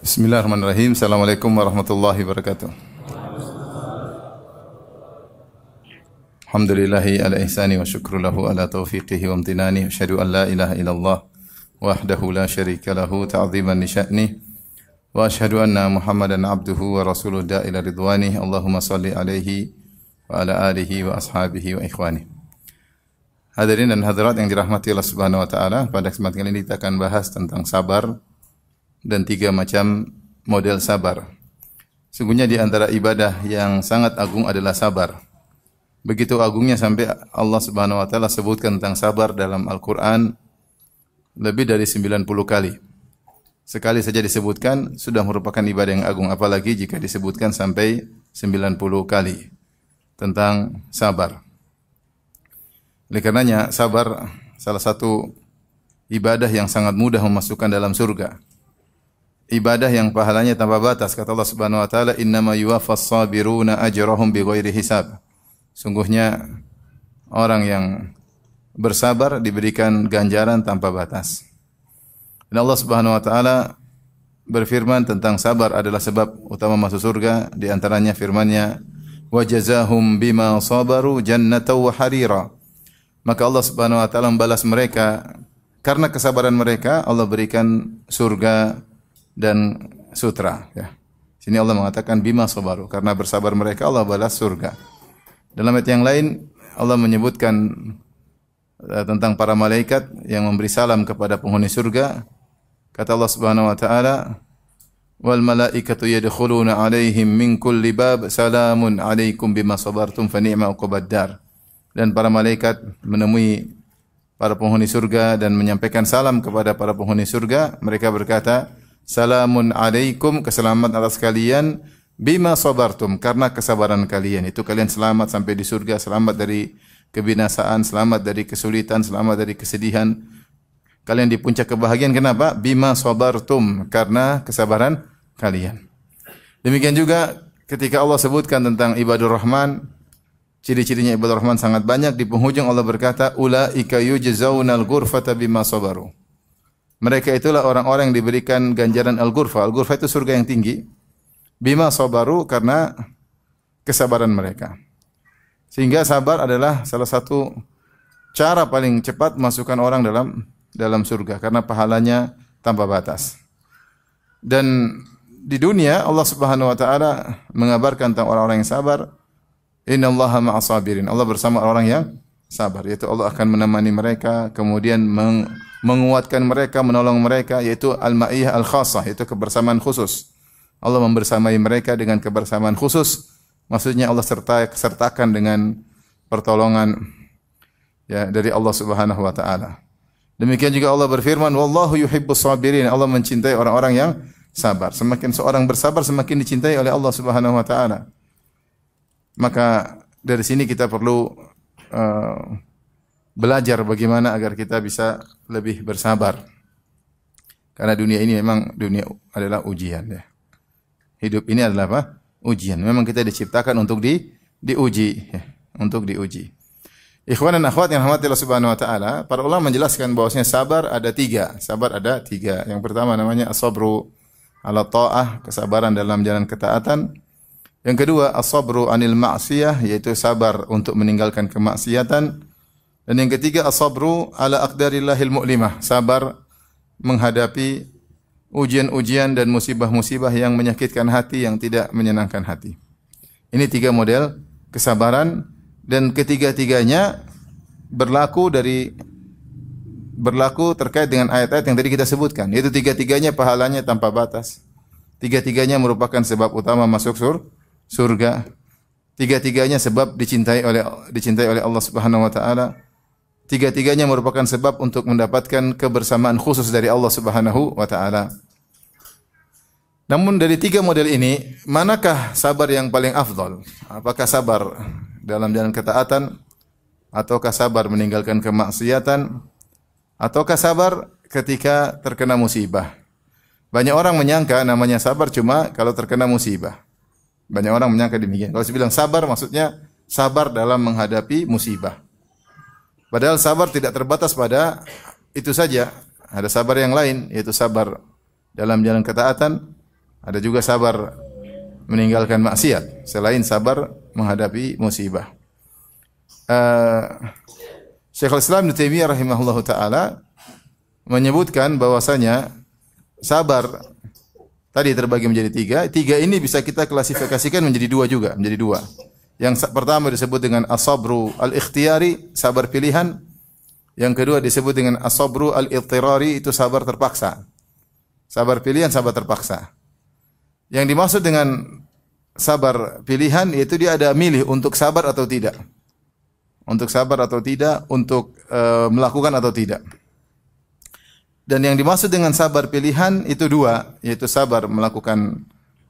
Bismillahirrahmanirrahim. Assalamualaikum warahmatullahi wabarakatuh. Alhamdulillahi ala ihsani wa syukru lahu ala taufiqihi wa amtinani. Asyhadu an la ilaha illallah wahdahu la syarika lahu ta'ziman li sya'ni. Wa asyhadu anna Muhammadan abduhu wa rasuluhu da'ila ridwani. Allahumma salli alaihi wa ala alihi wa ashabihi wa ikhwani. Hadirin dan hadirat yang dirahmati Allah Subhanahu wa taala, pada kesempatan kali ini kita akan bahas tentang sabar dan 3 macam model sabar. Sungguhnya di antara ibadah yang sangat agung adalah sabar. Begitu agungnya sampai Allah Subhanahu wa taala sebutkan tentang sabar dalam Al-Qur'an lebih dari 90 kali. Sekali saja disebutkan sudah merupakan ibadah yang agung, apalagi jika disebutkan sampai 90 kali tentang sabar. Oleh karenanya sabar salah satu ibadah yang sangat mudah memasukkan dalam surga. Ibadah yang pahalanya tanpa batas. Kata Allah Subhanahu wa taala, "Innama yuwaffas sabiruna ajrahum bighairi hisab." Sungguhnya orang yang bersabar diberikan ganjaran tanpa batas. Dan Allah Subhanahu wa taala berfirman tentang sabar adalah sebab utama masuk surga, di antaranya firman-Nya, "Wa jazahum bima sabaru jannatan wa harira." Maka Allah Subhanahu wa taala membalas mereka karena kesabaran mereka, Allah berikan surga dan sutra, ya. Sini Allah mengatakan bima sabaru, karena bersabar mereka Allah balas surga. Dalam ayat yang lain Allah menyebutkan tentang para malaikat yang memberi salam kepada penghuni surga. Kata Allah Subhanahu wa taala, "Wal malaikatu yadkhuluna 'alaihim min kulli bab, salamun 'alaikum bima sabartum fa ni'ma 'uqbad dar." Dan para malaikat menemui para penghuni surga dan menyampaikan salam kepada para penghuni surga. Mereka berkata, "Salamun alaikum," keselamatan atas kalian, "bima sabartum," karena kesabaran kalian. Itu kalian selamat sampai di surga, selamat dari kebinasaan, selamat dari kesulitan, selamat dari kesedihan. Kalian di puncak kebahagiaan. Kenapa? Bima sabartum, karena kesabaran kalian. Demikian juga ketika Allah sebutkan tentang ibadur rahman, ciri-cirinya ibadur rahman sangat banyak. Di penghujung Allah berkata, "Ulaika yujzaunal ghurfata bima sabaru." Mereka itulah orang-orang yang diberikan ganjaran al-ghurfa. Al-ghurfa itu surga yang tinggi. Bima sabaru, karena kesabaran mereka. Sehingga sabar adalah salah satu cara paling cepat masukkan orang dalam surga, karena pahalanya tanpa batas. Dan di dunia Allah Subhanahu wa taala mengabarkan tentang orang-orang yang sabar. Innallaha ma'as sabirin. Allah bersama orang yang sabar, yaitu Allah akan menemani mereka, kemudian menguatkan mereka, menolong mereka, yaitu al-ma'iyah al-khassah, yaitu kebersamaan khusus. Allah membersamai mereka dengan kebersamaan khusus. Maksudnya Allah sertakan dengan pertolongan, ya, dari Allah Subhanahu wa taala. Demikian juga Allah berfirman, "Wallahu yuhibbus sabirin." Allah mencintai orang-orang yang sabar. Semakin seorang bersabar, semakin dicintai oleh Allah Subhanahu wa taala. Maka dari sini kita perlu belajar bagaimana agar kita bisa lebih bersabar. Karena dunia ini memang dunia adalah ujian, ya. Hidup ini adalah apa? Ujian. Memang kita diciptakan untuk diuji, ya, untuk diuji. Ikhwan dan akhwat yang rahmati Allah Subhanahu wa taala, para ulama menjelaskan bahwasanya sabar ada 3. Sabar ada 3. Yang pertama namanya as-sabru ala ta'ah, kesabaran dalam jalan ketaatan. Yang kedua, as-sabru anil ma'siyah, yaitu sabar untuk meninggalkan kemaksiatan. Dan yang ketiga, as-sabru ala aqdarillahil mu'limah, sabar menghadapi ujian-ujian dan musibah-musibah yang menyakitkan hati, yang tidak menyenangkan hati. Ini 3 model kesabaran, dan ketiga-tiganya berlaku terkait dengan ayat-ayat yang tadi kita sebutkan, yaitu 3-tiganya pahalanya tanpa batas. 3-tiganya merupakan sebab utama masuk surga. 3-tiganya sebab dicintai oleh Allah Subhanahu wa taala. 3-tiganya merupakan sebab untuk mendapatkan kebersamaan khusus dari Allah Subhanahu wa taala. Namun dari 3 model ini, manakah sabar yang paling afdal? Apakah sabar dalam jalan ketaatan, ataukah sabar meninggalkan kemaksiatan, ataukah sabar ketika terkena musibah? Banyak orang menyangka namanya sabar cuma kalau terkena musibah. Banyak orang menyangka demikian. Kalau saya bilang sabar, maksudnya sabar dalam menghadapi musibah. Padahal sabar tidak terbatas pada itu saja. Ada sabar yang lain, yaitu sabar dalam jalan ketaatan, Ada juga sabar meninggalkan maksiat selain sabar menghadapi musibah. Syekhul Islam Ibnu Taimiyah rahimahullahu taala menyebutkan bahwasanya sabar tadi terbagi menjadi tiga. Tiga ini bisa kita klasifikasikan menjadi dua juga, menjadi dua. Yang pertama disebut dengan as-sabru al-ikhtiyari, sabar pilihan. Yang kedua disebut dengan as-sabru al-idtirari, itu sabar terpaksa. Sabar pilihan, sabar terpaksa. Yang dimaksud dengan sabar pilihan yaitu dia ada milih untuk sabar atau tidak. Untuk sabar atau tidak, untuk melakukan atau tidak. Dan yang dimaksud dengan sabar pilihan itu dua, yaitu sabar melakukan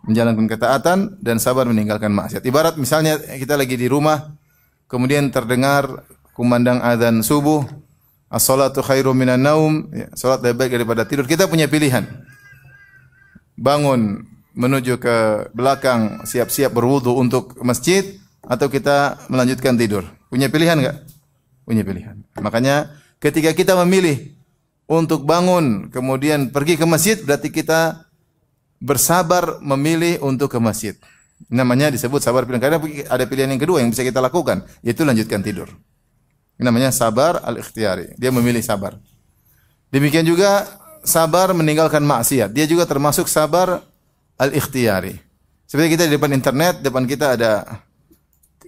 menjalankan ketaatan dan sabar meninggalkan maksiat. Ibarat misalnya kita lagi di rumah, kemudian terdengar kumandang azan subuh, as-salatu khairum minan naum, ya, salat lebih baik daripada tidur. Kita punya pilihan. Bangun menuju ke belakang, siap-siap berwudu untuk masjid, atau kita melanjutkan tidur. Punya pilihan enggak? Punya pilihan. Makanya ketika kita memilih untuk bangun kemudian pergi ke masjid, berarti kita bersabar memilih untuk ke masjid. Namanya disebut sabar pilihan. Karena ada pilihan yang kedua yang bisa kita lakukan, yaitu lanjutkan tidur. Namanya sabar al-ikhtiyari. Dia memilih sabar. Demikian juga sabar meninggalkan maksiat. Dia juga termasuk sabar al-ikhtiyari. Seperti kita di depan internet, depan kita ada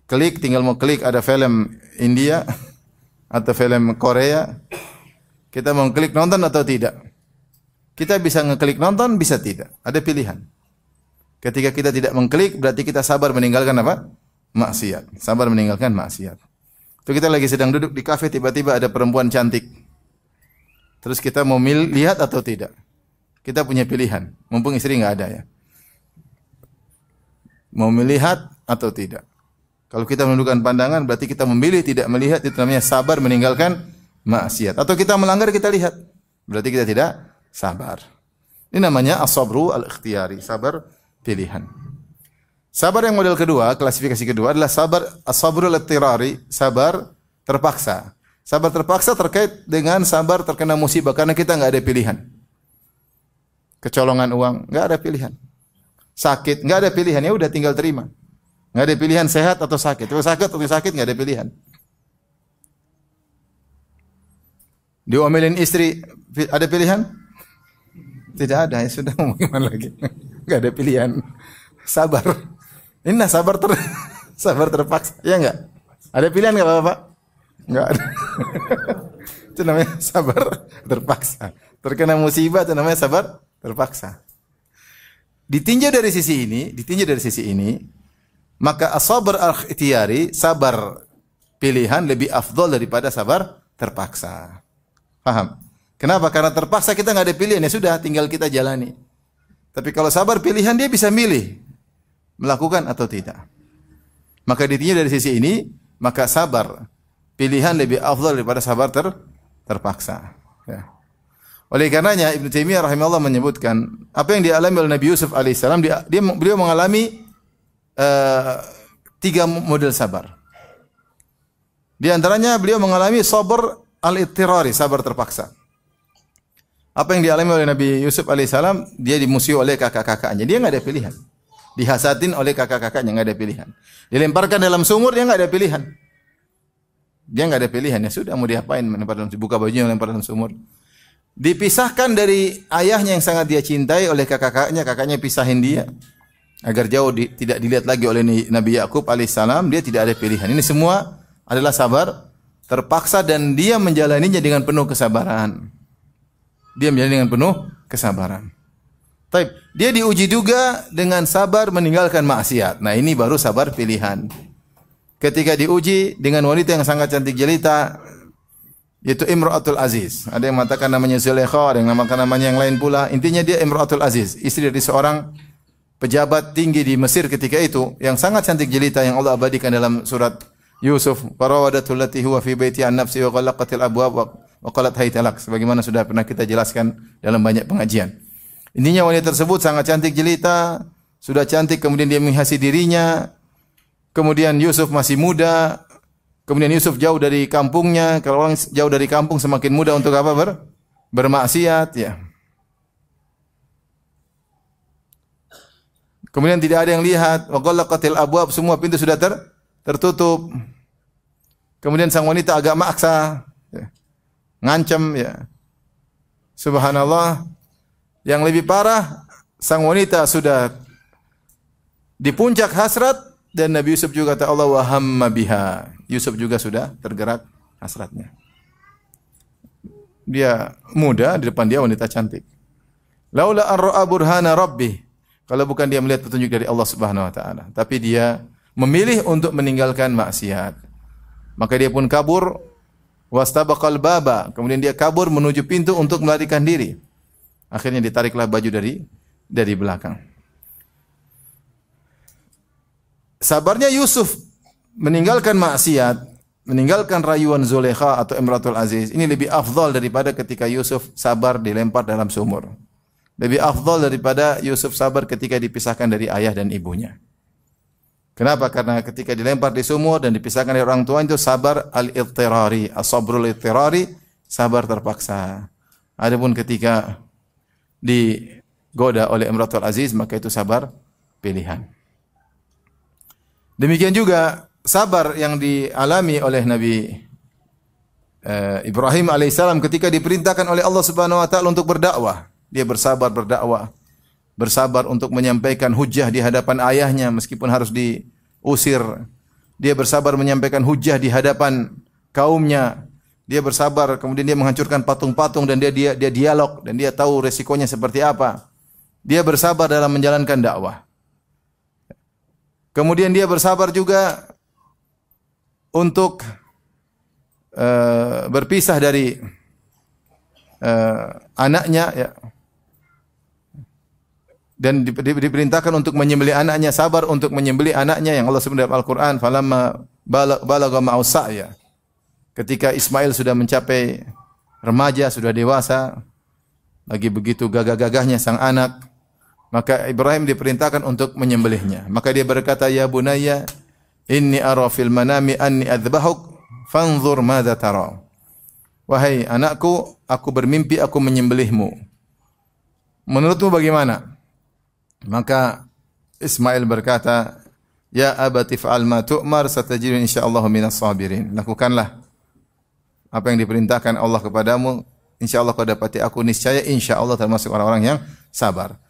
klik, tinggal mau klik ada film India atau film Korea. Kita mau klik nonton atau tidak? Kita bisa ngeklik nonton, bisa tidak. Ada pilihan. Ketika kita tidak mengklik, berarti kita sabar meninggalkan apa? Maksiat. Sabar meninggalkan maksiat. Itu kita lagi sedang duduk di kafe, tiba-tiba ada perempuan cantik. Terus kita mau lihat atau tidak? Kita punya pilihan. Mumpung istri nggak ada ya. Mau melihat atau tidak? Kalau kita menundukkan pandangan, berarti kita memilih tidak melihat. Itu namanya sabar meninggalkan maksiat. Atau kita melanggar, kita lihat. Berarti kita tidak sabar. Ini namanya as-sabru al-ikhtiyari, sabar pilihan. Sabar yang model kedua, klasifikasi kedua adalah sabar as-sabru al-idtirari, sabar terpaksa. Sabar terpaksa terkait dengan sabar terkena musibah karena kita enggak ada pilihan. Kecolongan uang, enggak ada pilihan. Sakit, enggak ada pilihan, ya udah tinggal terima. Enggak ada pilihan sehat atau sakit. Kalau sakit atau sakit enggak ada pilihan. Diomelin istri, ada pilihan? Tidak ada, ya sudah, mau gimana lagi? Enggak ada pilihan. Sabar. Ini sabar terpaksa. Ya enggak? Ada pilihan enggak Bapak? Enggak ada. Itu namanya sabar terpaksa. Terkena musibah itu namanya sabar terpaksa. Ditinjau dari sisi ini, maka as-sabr al-ikhtiyari, sabar pilihan lebih afdol daripada sabar terpaksa. Paham? Kenapa? Karena terpaksa kita nggak ada pilihan, ya sudah, tinggal kita jalani. Tapi kalau sabar pilihan, dia bisa milih melakukan atau tidak. Maka ditinjau dari sisi ini, maka sabar pilihan lebih afdal daripada sabar terpaksa. Ya. Oleh karenanya Ibnu Taimiyah rahimahullah menyebutkan apa yang dialami oleh Nabi Yusuf alaihissalam, beliau mengalami 3 model sabar. Di antaranya beliau mengalami sabar al-idtirari, sabar terpaksa. Apa yang dialami oleh Nabi Yusuf alaihissalam, dia dimusuhi oleh kakak-kakaknya. Dia enggak ada pilihan. Dihasadin oleh kakak-kakaknya, enggak ada pilihan. Dilemparkan dalam sumur, dia enggak ada pilihan. Dia enggak ada pilihan, ya sudah, mau diapain, melempar dalam, buka bajunya lempar dalam sumur. Dipisahkan dari ayahnya yang sangat dia cintai oleh kakak-kakaknya, kakaknya pisahin dia agar jauh tidak dilihat lagi oleh Nabi Yakub alaihissalam. Dia tidak ada pilihan. Ini semua adalah sabar terpaksa dan dia menjalaninya dengan penuh kesabaran. Taib. Dia diuji juga dengan sabar meninggalkan maksiat. Nah, ini baru sabar pilihan. Ketika diuji dengan wanita yang sangat cantik jelita, yaitu Imra'atul Aziz. Ada yang mengatakan namanya Zulaikha, ada yang mengatakan namanya yang lain pula. Intinya dia Imra'atul Aziz, istri dari seorang pejabat tinggi di Mesir ketika itu, yang sangat cantik jelita yang Allah abadikan dalam surat Yusuf. Farawadatul lati huwa fi baiti an nafsi wa ghallaqatil abwab wa qalat hayta lak. Sebagaimana sudah pernah kita jelaskan dalam banyak pengajian. Intinya wanita tersebut sangat cantik jelita, sudah cantik kemudian dia menghiasi dirinya. Kemudian Yusuf masih muda. Kemudian Yusuf jauh dari kampungnya. Kalau orang jauh dari kampung semakin mudah untuk apa? Bermaksiat, ya. Kemudian tidak ada yang lihat, wa ghallaqatil abwab, semua pintu sudah tertutup. Kemudian sang wanita agak maksa, ya, ngancam, ya. Subhanallah. Yang lebih parah, sang wanita sudah di puncak hasrat dan Nabi Yusuf juga kata Allah wa hamma biha. Yusuf juga sudah tergerak hasratnya. Dia muda, di depan dia wanita cantik. Laula an ra'a burhana rabbih. Kalau bukan dia melihat petunjuk dari Allah Subhanahu wa taala, tapi dia memilih untuk meninggalkan maksiat. Maka dia pun kabur, wastabaqal baba, kemudian dia kabur menuju pintu untuk melarikan diri. Akhirnya ditariklah baju dari belakang. Sabarnya Yusuf meninggalkan maksiat, meninggalkan rayuan Zulaikha atau Imratul Aziz, ini lebih afdal daripada ketika Yusuf sabar dilempar dalam sumur. Lebih afdal daripada Yusuf sabar ketika dipisahkan dari ayah dan ibunya. Kenapa? Karena ketika dilempar di sumur dan dipisahkan dari orang tua itu sabar al-ittirari, as-sabrul ittirari, sabar terpaksa. Adapun ketika digoda oleh Imratul Aziz, maka itu sabar pilihan. Demikian juga sabar yang dialami oleh Nabi Ibrahim alaihissalam ketika diperintahkan oleh Allah Subhanahu wa taala untuk berdakwah. Dia bersabar berdakwah, bersabar untuk menyampaikan hujjah di hadapan ayahnya meskipun harus diusir. Dia bersabar menyampaikan hujjah di hadapan kaumnya. Dia bersabar, kemudian dia menghancurkan patung-patung dan dia dialog dan dia tahu resikonya seperti apa. Dia bersabar dalam menjalankan dakwah. Kemudian dia bersabar juga untuk berpisah dari anaknya, ya. Dan diperintahkan untuk menyembelih anaknya, sabar untuk menyembelih anaknya yang Allah sebut dalam Al-Qur'an, falamma balagha ma'us sa'ya. Ketika Ismail sudah mencapai remaja, sudah dewasa, lagi begitu gagah-gagahnya sang anak, maka Ibrahim diperintahkan untuk menyembelihnya. Maka dia berkata, "Ya bunayya, inni ara fil manami anni adzbahuk, fanzur madza tara." Wahai anakku, aku bermimpi aku menyembelihmu. Menurutmu bagaimana? Maka Ismail berkata, "Ya abati fa'al ma tu'mar, satajiduni insyaallah minas sabirin." Lakukanlah apa yang diperintahkan Allah kepadamu, insyaallah kau dapati aku niscaya insyaallah termasuk orang-orang yang sabar.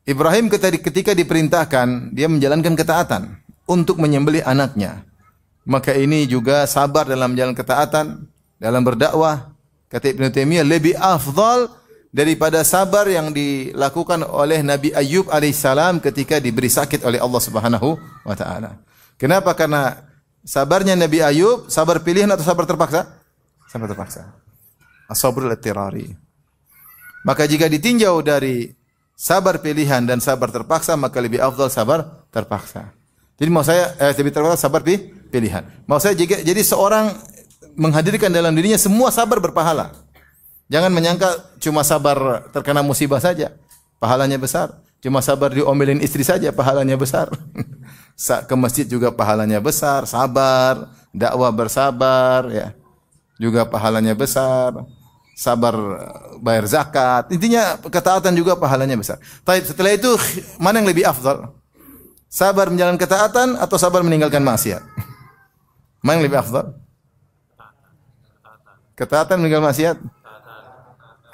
Ibrahim ketika diperintahkan, dia menjalankan ketaatan untuk menyembelih anaknya. Maka ini juga sabar dalam menjalankan ketaatan, dalam berdakwah. Kata Ibnu Taimiyah, lebih afdal daripada sabar yang dilakukan oleh Nabi Ayyub alaihissalam ketika diberi sakit oleh Allah Subhanahu wa taala. Kenapa? Karena sabarnya Nabi Ayyub, sabar pilihan atau sabar terpaksa? Sabar terpaksa. As-sabrul ittirari. Maka jika ditinjau dari sabar pilihan dan sabar terpaksa, maka lebih afdal sabar terpaksa. Jadi mau saya lebih terpaksa sabar pilihan. Mau saya jadi seorang menghadirkan dalam dirinya semua sabar berpahala. Jangan menyangka cuma sabar terkena musibah saja, pahalanya besar. Cuma sabar diomelin istri saja, pahalanya besar. Ke masjid juga pahalanya besar, sabar, dakwah bersabar, ya. Juga pahalanya besar. Sabar bayar zakat. Intinya ketaatan juga pahalanya besar. Tapi setelah itu mana yang lebih afdal? Sabar menjalankan ketaatan atau sabar meninggalkan maksiat? Mana yang lebih afdal? Ketaatan meninggalkan maksiat?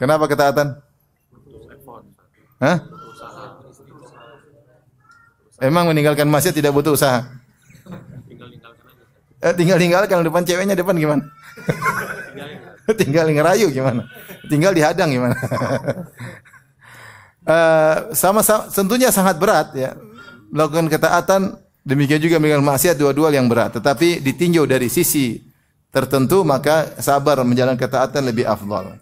Kenapa ketaatan? Hah? Emang meninggalkan maksiat tidak butuh usaha? Tinggal tinggalkan depan ceweknya depan gimana? Tinggal ngerayu gimana? Tinggal dihadang gimana? Sama-sama tentunya sangat berat, ya. Melakukan ketaatan, demikian juga meninggalkan maksiat, dua-dua yang berat. Tetapi ditinjau dari sisi tertentu, maka sabar menjalankan ketaatan lebih afdal.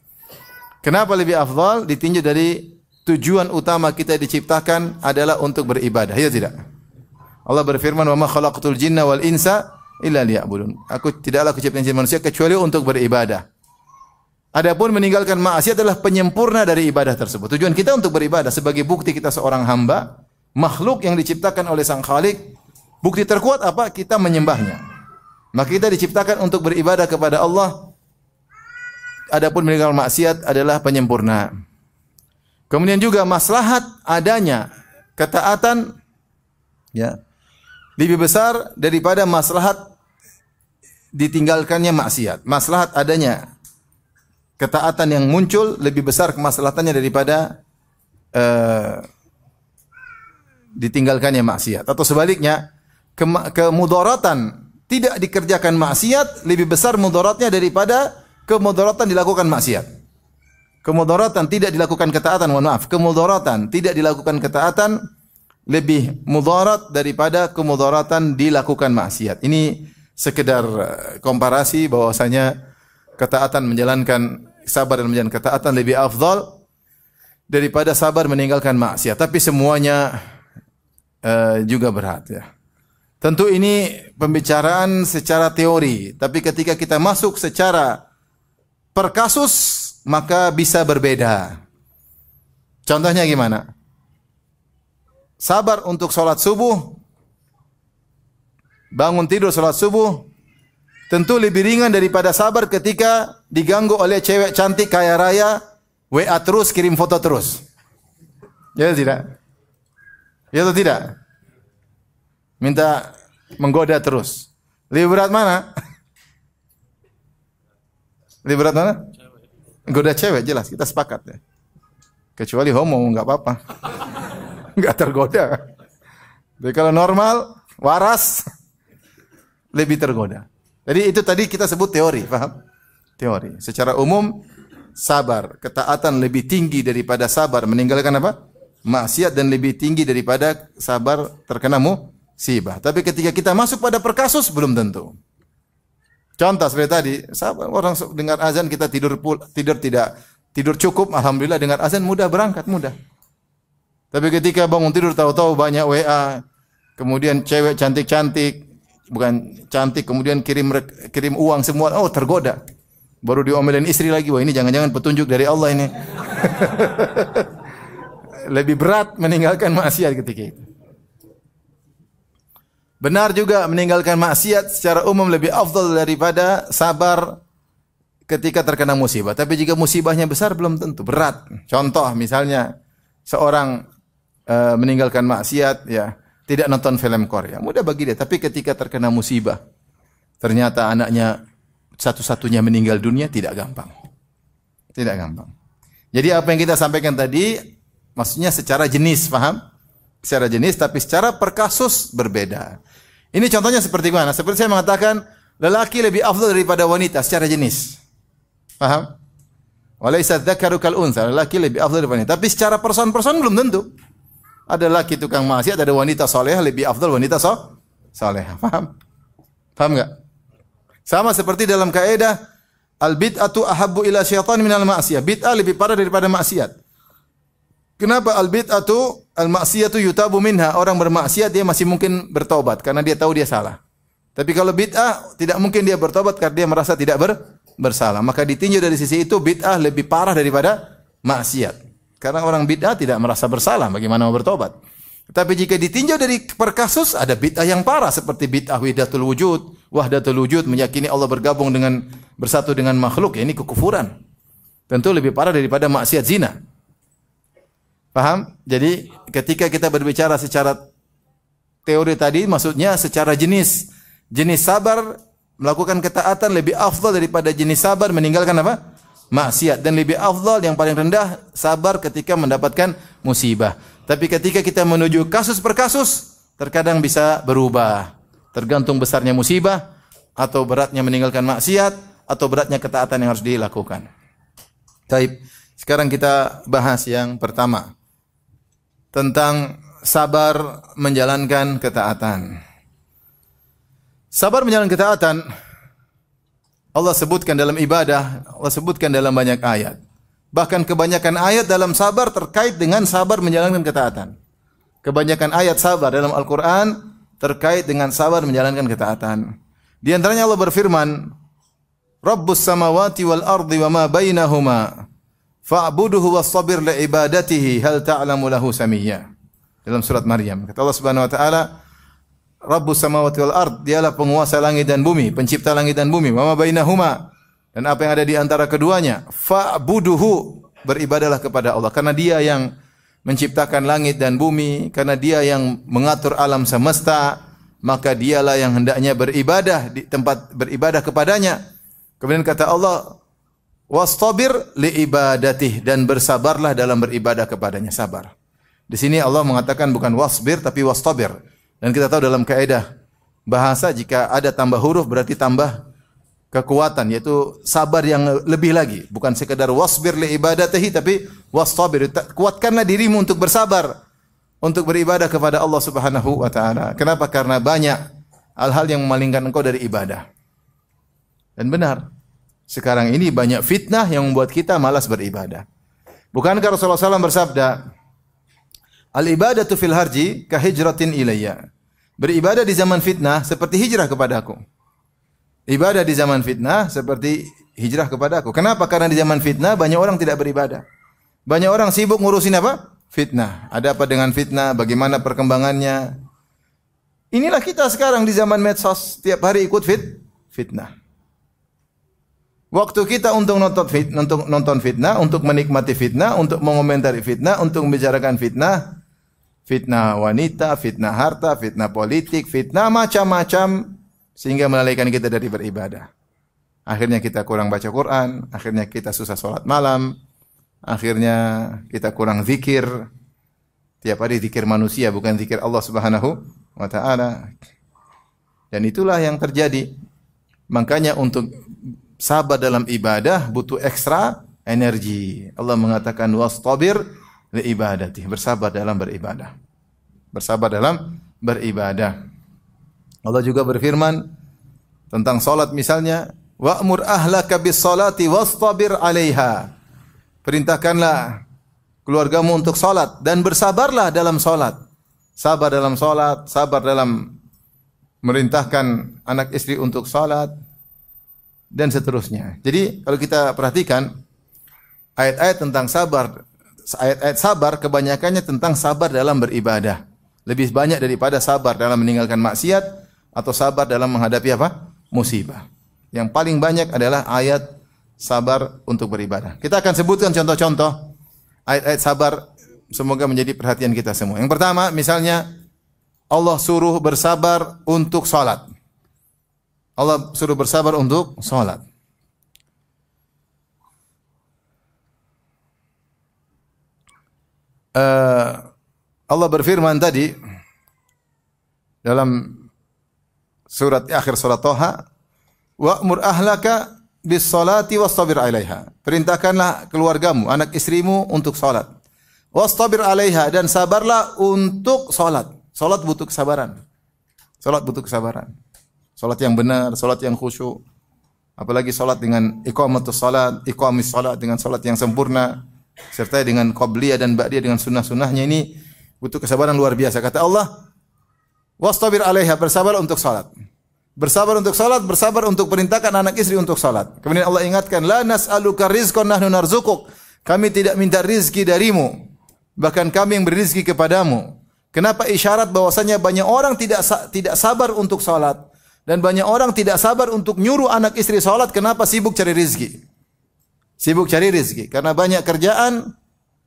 Kenapa lebih afdal? Ditinjau dari tujuan utama kita diciptakan adalah untuk beribadah, ya tidak? Allah berfirman, "Wa ma khalaqtul jinna wal insa illa liya'budun." Tidaklah aku ciptakan manusia kecuali untuk beribadah. Adapun meninggalkan maksiat adalah penyempurna dari ibadah tersebut. Tujuan kita untuk beribadah sebagai bukti kita seorang hamba, makhluk yang diciptakan oleh Sang Khalik. Bukti terkuat apa? Kita menyembahnya. Maka kita diciptakan untuk beribadah kepada Allah. Adapun meninggalkan maksiat adalah penyempurna. Kemudian juga maslahat adanya ketaatan Ya. Lebih besar daripada maslahat ditinggalkannya maksiat. Maslahat adanya ketaatan yang muncul lebih besar kemaslahatannya daripada ditinggalkannya maksiat. Atau sebaliknya, kemudaratan tidak dikerjakan maksiat lebih besar mudaratnya daripada kemudaratan dilakukan maksiat. Kemudaratan tidak dilakukan ketaatan, mohon maaf, kemudaratan tidak dilakukan ketaatan lebih mudarat daripada kemudaratan dilakukan maksiat. Ini sekedar komparasi bahwasanya ketaatan menjalankan sabar dan menjalankan ketaatan lebih afdal daripada sabar meninggalkan maksiat. Tapi semuanya juga berat ya. Tentu ini pembicaraan secara teori, tapi ketika kita masuk secara per kasus maka bisa berbeda. Contohnya gimana? Sabar untuk sholat subuh, bangun tidur sholat subuh, tentu lebih ringan daripada sabar ketika diganggu oleh cewek cantik kaya raya, WA terus, kirim foto terus. Ya atau tidak? Ya atau tidak? Minta menggoda terus. Lebih berat mana? Lebih berat mana? Goda cewek jelas, kita sepakat ya. Kecuali homo enggak apa-apa. Enggak tergoda. Jadi kalau normal, waras lebih tergoda. Jadi itu tadi kita sebut teori, paham? Teori. Secara umum sabar, ketaatan lebih tinggi daripada sabar meninggalkan apa? Maksiat, dan lebih tinggi daripada sabar terkena musibah. Tapi ketika kita masuk pada perkasus belum tentu. Contoh seperti tadi, sabar, orang dengar azan kita tidur cukup, alhamdulillah dengar azan mudah berangkat, mudah. Tapi ketika bangun tidur tahu-tahu banyak WA, kemudian cewek cantik-cantik, bukan cantik, kemudian kirim uang semua, oh tergoda. Baru diomelin istri lagi, wah ini jangan-jangan petunjuk dari Allah ini. Lebih berat meninggalkan maksiat ketika itu. Benar juga meninggalkan maksiat secara umum lebih afdal daripada sabar ketika terkena musibah. Tapi jika musibahnya besar belum tentu, berat. Contoh misalnya seorang meninggalkan maksiat, ya tidak nonton film Korea, mudah bagi dia. Tapi ketika terkena musibah, ternyata anaknya satu-satunya meninggal dunia, tidak gampang. Tidak gampang. Jadi apa yang kita sampaikan tadi, maksudnya secara jenis, paham? Secara jenis, tapi secara per kasus berbeda. Ini contohnya seperti mana? Seperti saya mengatakan, lelaki lebih afdal daripada wanita secara jenis. Paham? Walaysa dzakaru kal unsa, lelaki lebih afdal daripada wanita. Tapi secara person-person belum tentu. Ada lelaki tukang maksiat, ada wanita salehah, lebih afdal wanita salehah. Paham? Paham enggak? Sama seperti dalam kaidah al-bid'atu ahabbu ila syaitan minal ma'siyah. Bid'ah lebih parah daripada maksiat. Kenapa al-bid'atu al-ma'siyatu yutabu minha? Orang bermaksiat dia masih mungkin bertobat karena dia tahu dia salah. Tapi kalau bid'ah tidak mungkin dia bertobat karena dia merasa tidak bersalah. Maka ditinjau dari sisi itu bid'ah lebih parah daripada maksiat. Karena orang bid'ah tidak merasa bersalah, bagaimana mau bertobat? Tapi jika ditinjau dari per kasus ada bid'ah yang parah seperti bid'ah wahdatul wujud, meyakini Allah bergabung dengan bersatu dengan makhluk, ya ini kekufuran. Tentu lebih parah daripada maksiat zina. Paham? Jadi ketika kita berbicara secara teori tadi, maksudnya secara jenis sabar melakukan ketaatan lebih afdal daripada jenis sabar meninggalkan apa? Maksiat. Dan lebih afdal yang paling rendah sabar ketika mendapatkan musibah. Tapi ketika kita menuju kasus per kasus, terkadang bisa berubah. Tergantung besarnya musibah, atau beratnya meninggalkan maksiat, atau beratnya ketaatan yang harus dilakukan. Baik, sekarang kita bahas yang pertama. Tentang sabar menjalankan ketaatan. Sabar menjalankan ketaatan, Allah sebutkan dalam ibadah, Allah sebutkan dalam banyak ayat. Bahkan kebanyakan ayat dalam sabar terkait dengan sabar menjalankan ketaatan. Kebanyakan ayat sabar dalam Al-Quran terkait dengan sabar menjalankan ketaatan. Di antaranya Allah berfirman, Rabbus samawati wal ardi wa ma bainahuma fa'buduhu wassabir li'ibadatihi hal ta'lamu lahu samiyya. Dalam surat Maryam kata Allah Subhanahu wa taala, Rabbus samawati wal ard, dialah penguasa langit dan bumi, pencipta langit dan bumi, wa ma bainahuma, dan apa yang ada di antara keduanya. Fa'buduhu, beribadalah kepada Allah karena Dia yang menciptakan langit dan bumi, karena Dia yang mengatur alam semesta, maka Dialah yang hendaknya beribadah di tempat beribadah kepadanya. Kemudian kata Allah, wastabir li ibadatih, dan bersabarlah dalam beribadah kepadanya, sabar. Di sini Allah mengatakan bukan wasbir tapi wastabir. Dan kita tahu dalam kaidah bahasa jika ada tambah huruf berarti tambah kekuatan, yaitu sabar yang lebih lagi, bukan sekadar wasbir li ibadatihi tapi wastabir, kuatkanlah dirimu untuk bersabar untuk beribadah kepada Allah Subhanahu wa taala. Kenapa? Karena banyak hal-hal yang memalingkan engkau dari ibadah. Dan benar, sekarang ini banyak fitnah yang membuat kita malas beribadah. Bukankah Rasulullah SAW bersabda, al-ibadatu fil harji ka hijratin ilayya. Beribadah di zaman fitnah seperti hijrah kepadaku. Ibadah di zaman fitnah seperti hijrah kepadaku. Kenapa? Karena di zaman fitnah banyak orang tidak beribadah. Banyak orang sibuk ngurusin apa? Fitnah. Ada apa dengan fitnah? Bagaimana perkembangannya? Inilah kita sekarang di zaman medsos, tiap hari ikut fitnah. Waktu kita untuk nonton fitnah, untuk menikmati fitnah, untuk mengomentari fitnah, untuk membicarakan fitnah, fitnah wanita, fitnah harta, fitnah politik, fitnah macam-macam, sehingga melalaikan kita dari beribadah. Akhirnya kita kurang baca Quran, akhirnya kita susah sholat malam, akhirnya kita kurang zikir. Tiap hari zikir manusia, bukan zikir Allah Subhanahu wa taala. Dan itulah yang terjadi. Makanya untuk sabar dalam ibadah butuh ekstra energi. Allah mengatakan wastabir li ibadati, bersabar dalam beribadah. Bersabar dalam beribadah. Allah juga berfirman tentang salat misalnya, wa'mur ahlaka bis salati wastabir 'alaiha. Perintahkanlah keluargamu untuk salat dan bersabarlah dalam salat. Sabar dalam salat, sabar dalam merintahkan anak istri untuk salat, dan seterusnya. Jadi kalau kita perhatikan ayat-ayat tentang sabar, ayat-ayat sabar kebanyakannya tentang sabar dalam beribadah. Lebih banyak daripada sabar dalam meninggalkan maksiat atau sabar dalam menghadapi apa? Musibah. Yang paling banyak adalah ayat sabar untuk beribadah. Kita akan sebutkan contoh-contoh ayat-ayat sabar, semoga menjadi perhatian kita semua. Yang pertama, misalnya Allah suruh bersabar untuk salat. Allah suruh bersabar untuk salat. Allah berfirman tadi dalam surat akhir surat Thaha, wa'mur ahlaka bis salati wastabir 'alaiha. Perintahkanlah keluargamu, anak istrimu untuk salat. Wastabir 'alaiha, dan sabarlah untuk salat. Salat butuh kesabaran. Salat butuh kesabaran. Salat yang benar, salat yang khusyuk. Apalagi salat dengan iqamatus salat, iqamis salat dengan salat yang sempurna, serta dengan qabliyah dan ba'diyah dengan sunnah-sunnahnya, ini butuh kesabaran luar biasa. Kata Allah, wastabir 'alaiha, bersabar untuk salat. Bersabar untuk salat, bersabar untuk perintahkan anak istri untuk salat. Kemudian Allah ingatkan, la nas'aluka rizqan nahnu narzuquk. Kami tidak minta rizki darimu, bahkan kami yang beri rizki kepadamu. Kenapa? Isyarat bahwasanya banyak orang tidak sabar untuk salat. Dan banyak orang tidak sabar untuk nyuruh anak istri salat. Kenapa? Sibuk cari rizki. Sibuk cari rizki. Karena banyak kerjaan,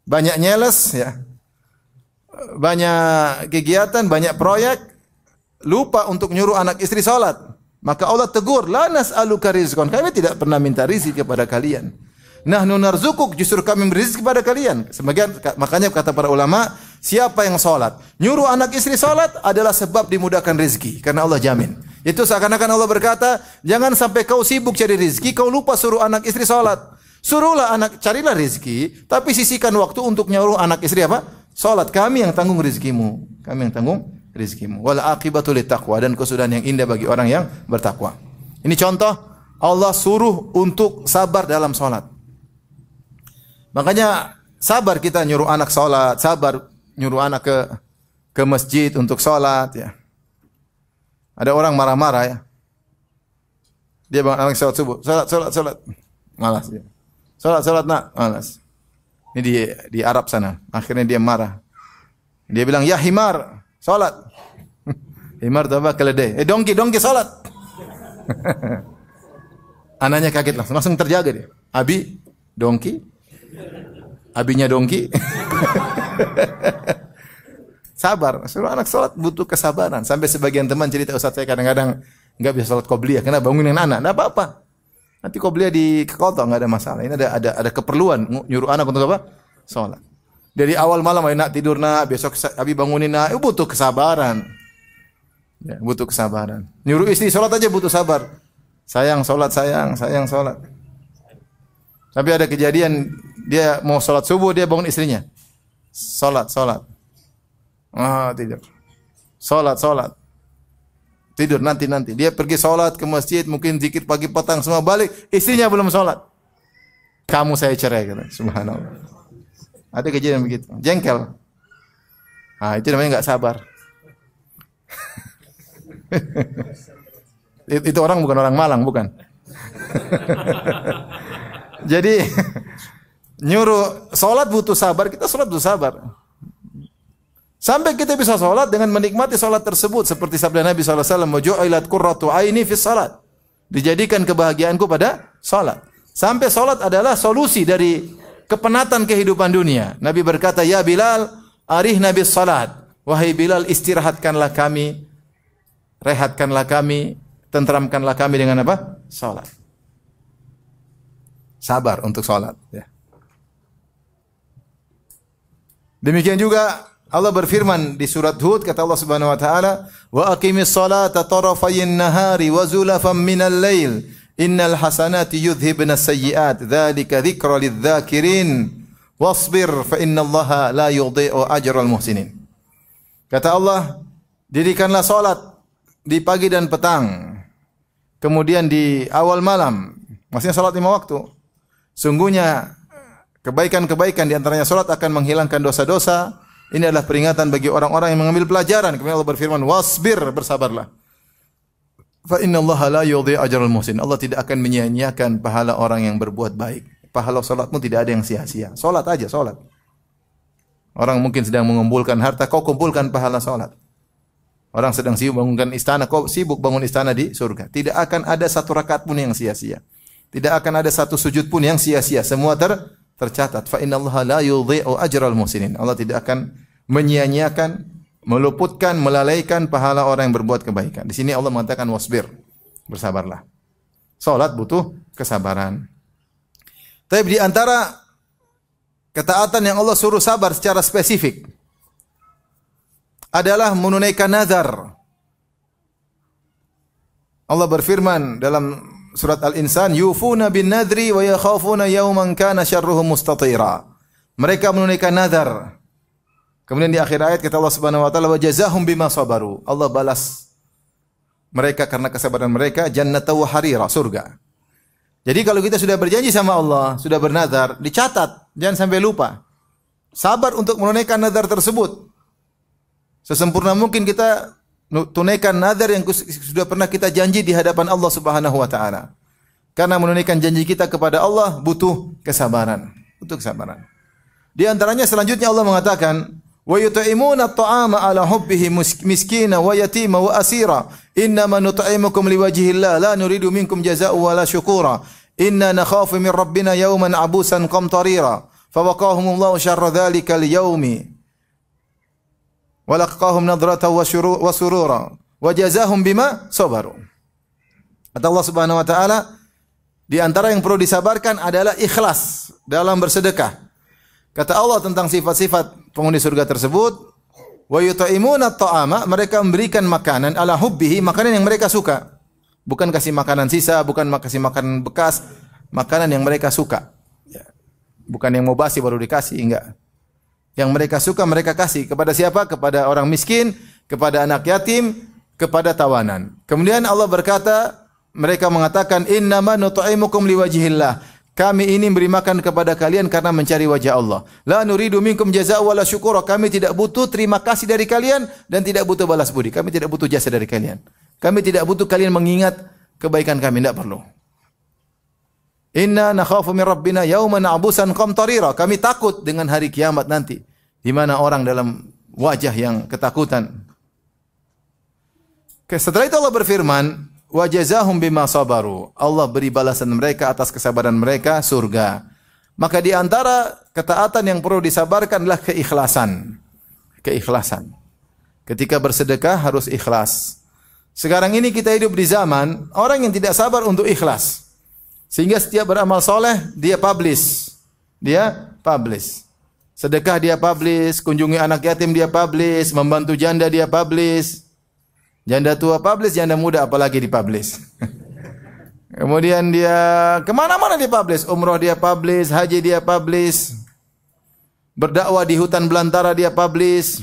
banyak nyeles, ya, banyak kegiatan, banyak proyek, lupa untuk nyuruh anak istri salat. Maka Allah tegur, la nas'aluka rizqan. Kami tidak pernah minta rizki kepada kalian. Nahnu narzukuk, justru kami beri rizki kepada kalian. Makanya kata para ulama, siapa yang salat, nyuruh anak istri salat adalah sebab dimudahkan rizki. Karena Allah jamin. Itu seakan-akan Allah berkata, jangan sampai kau sibuk cari rizki, kau lupa suruh anak istri salat. Suruhlah anak, carilah rizki, tapi sisihkan waktu untuk nyuruh anak istri apa? Salat. Kami yang tanggung rizkimu. Kami yang tanggung rizkimu. Wal aqibatu littaqwa, dan kesudahan yang indah bagi orang yang bertakwa. Ini contoh Allah suruh untuk sabar dalam salat. Makanya sabar kita nyuruh anak salat, sabar nyuruh anak ke masjid untuk salat, ya. Ada orang marah-marah, ya. Dia bangun anak salat subuh, salat. Malas dia. Salat nak, malas. Ini di Arab sana. Akhirnya dia marah. Dia bilang, "Ya himar, salat." Himar itu apa? Keledai. Dongki salat. Anaknya kaget langsung terjaga dia. Abi, dongki. abinya dongki. Sabar. Suruh anak sholat butuh kesabaran. Sampai sebagian teman cerita, Ustaz saya kadang-kadang nggak bisa sholat qobliyah karena bangunin anak. Nggak apa-apa. Nanti qobliyah di kekotok nggak ada masalah. Ini ada keperluan nyuruh anak untuk apa? Sholat. Dari awal malam nak tidur nak, besok abi bangunin nak. Itu butuh kesabaran. Ya, butuh kesabaran. Nyuruh istri sholat aja butuh sabar. Sayang sholat, sayang sholat. Tapi ada kejadian dia mau sholat subuh dia bangun istrinya. Sholat. Tidur. Sholat. Tidur nanti. Dia pergi sholat ke masjid, mungkin zikir pagi petang semua balik, istrinya belum sholat. Kamu saya cerai kata. Subhanallah. Ada kejadian begitu. Jengkel. Itu namanya enggak sabar. Itu orang bukan orang Malang, bukan. Jadi nyuruh sholat butuh sabar, kita sholat butuh sabar. Sampai kita bisa sholat dengan menikmati sholat tersebut. Seperti sabda Nabi SAW, "Waju'ilat qurratu aini fis salat." Dijadikan kebahagiaanku pada sholat. Sampai sholat adalah solusi dari kepenatan kehidupan dunia. Nabi berkata, "Ya Bilal, arihna bis salat." Wahai Bilal, istirahatkanlah kami, rehatkanlah kami, tentramkanlah kami dengan apa? Salat. Sabar untuk salat. Ya. Demikian juga Allah berfirman di surat Hud, kata Allah Subhanahu wa taala, "Wa aqimis salata tarafayin nahari wa zulafan minal lail, innal hasanati yudhhibna as-sayyi'at, dzalika dzikra lidz-dzakirin, wasbir fa innallaha la yudhi'u ajral muhsinin." Kata Allah, dirikanlah salat di pagi dan petang, kemudian di awal malam, maksudnya salat 5 waktu. Sungguhnya kebaikan-kebaikan di antaranya salat akan menghilangkan dosa-dosa. Ini adalah peringatan bagi orang-orang yang mengambil pelajaran. Kemudian Allah berfirman, "Wasbir," bersabarlah. Fa innallaha la yudhi'u ajral muhsin. Allah tidak akan menyia-nyiakan pahala orang yang berbuat baik. Pahala salatmu tidak ada yang sia-sia. Salat aja, salat. Orang mungkin sedang mengumpulkan harta, kau kumpulkan pahala salat. Orang sedang sibuk bangunkan istana, kau sibuk bangun istana di surga. Tidak akan ada satu rakaat pun yang sia-sia. Tidak akan ada satu sujud pun yang sia-sia. Semua tercatat. Fa innallaha la yudhi'u ajral muhsinin. Allah tidak akan menyia-nyiakan, meluputkan, melalaikan pahala orang yang berbuat kebaikan. Di sini Allah mengatakan wasbir, bersabarlah. Salat butuh kesabaran. Tapi di antara ketaatan yang Allah suruh sabar secara spesifik adalah menunaikan nazar. Allah berfirman dalam surat Al-Insan, "Yufuna bin nadri wa yakhafuna yawman kana syarruhu mustatira." Mereka menunaikan nazar. Kemudian di akhir ayat kata Allah Subhanahu wa taala, "Wa jazahum bima sabaru." Allah balas mereka karena kesabaran mereka jannata wa harira, surga. Jadi kalau kita sudah berjanji sama Allah, sudah bernazar, dicatat, jangan sampai lupa. Sabar untuk menunaikan nazar tersebut. Sesempurna mungkin kita tunaikan nazar yang sudah pernah kita janji di hadapan Allah Subhanahu wa taala. Karena menunaikan janji kita kepada Allah butuh kesabaran, butuh kesabaran. Di antaranya selanjutnya Allah mengatakan, "Wa yut'imuna at-ta'ama 'ala hubbihi miskina wa yatima wa asira. Innama nut'imukum liwajhillah la nuridu minkum jazaa'an wa la syukura. Inna nakhafu min rabbina yawman 'abusan qamtarira. Fawaqahumullahu syarra dzalikal yaumi. Wa laqahum nadratan wa surura wa jazaahum bima sabaru." Kata Allah Subhanahu wa taala, di antara yang perlu disabarkan adalah ikhlas dalam bersedekah. Kata Allah tentang sifat-sifat penghuni surga tersebut, wa yut'imuna at-ta'ama, mereka memberikan makanan ala hubbihi, makanan yang mereka suka. Bukan kasih makanan sisa, bukan kasih makanan bekas, makanan yang mereka suka. Ya. Bukan yang mau basi baru dikasih, enggak. Yang mereka suka mereka kasih kepada siapa? Kepada orang miskin, kepada anak yatim, kepada tawanan. Kemudian Allah berkata, mereka mengatakan, "Innama nut'imukum liwajhillah." Kami ini beri makan kepada kalian karena mencari wajah Allah. La nuridu minkum jazaa'an wala syukura. Kami tidak butuh terima kasih dari kalian dan tidak butuh balas budi. Kami tidak butuh jasa dari kalian. Kami tidak butuh kalian mengingat kebaikan kami, tidak perlu. Inna nakhafu min rabbina yawman 'abusan qamtarira. Kami takut dengan hari kiamat nanti, di mana orang dalam wajah yang ketakutan. Setelah itu Allah berfirman, "Wa jazahum bima sabaru." Allah beri balasan mereka atas kesabaran mereka surga. Maka di antara ketaatan yang perlu disabarkan adalah keikhlasan. Keikhlasan. Ketika bersedekah harus ikhlas. Sekarang ini kita hidup di zaman orang yang tidak sabar untuk ikhlas. Sehingga setiap beramal soleh dia publish. Dia publish. Sedekah dia publish, kunjungi anak yatim dia publish, membantu janda dia publish. Janda tua publish, janda muda apalagi dipublish. Kemudian dia kemana-mana dia publish, umroh dia publish, haji dia publish, berdakwah di hutan belantara dia publish.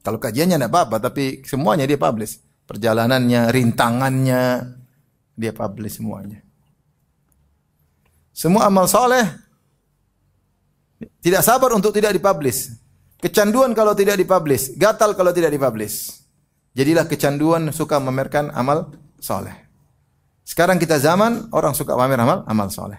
Kalau kajiannya tidak apa-apa, tapi semuanya dia publish. Perjalanannya, rintangannya, dia publish semuanya. Semua amal soleh tidak sabar untuk tidak dipublish. Kecanduan kalau tidak dipublish, gatal kalau tidak dipublish. Jadilah kecanduan suka memamerkan amal soleh. Sekarang kita zaman orang suka pamer amal soleh.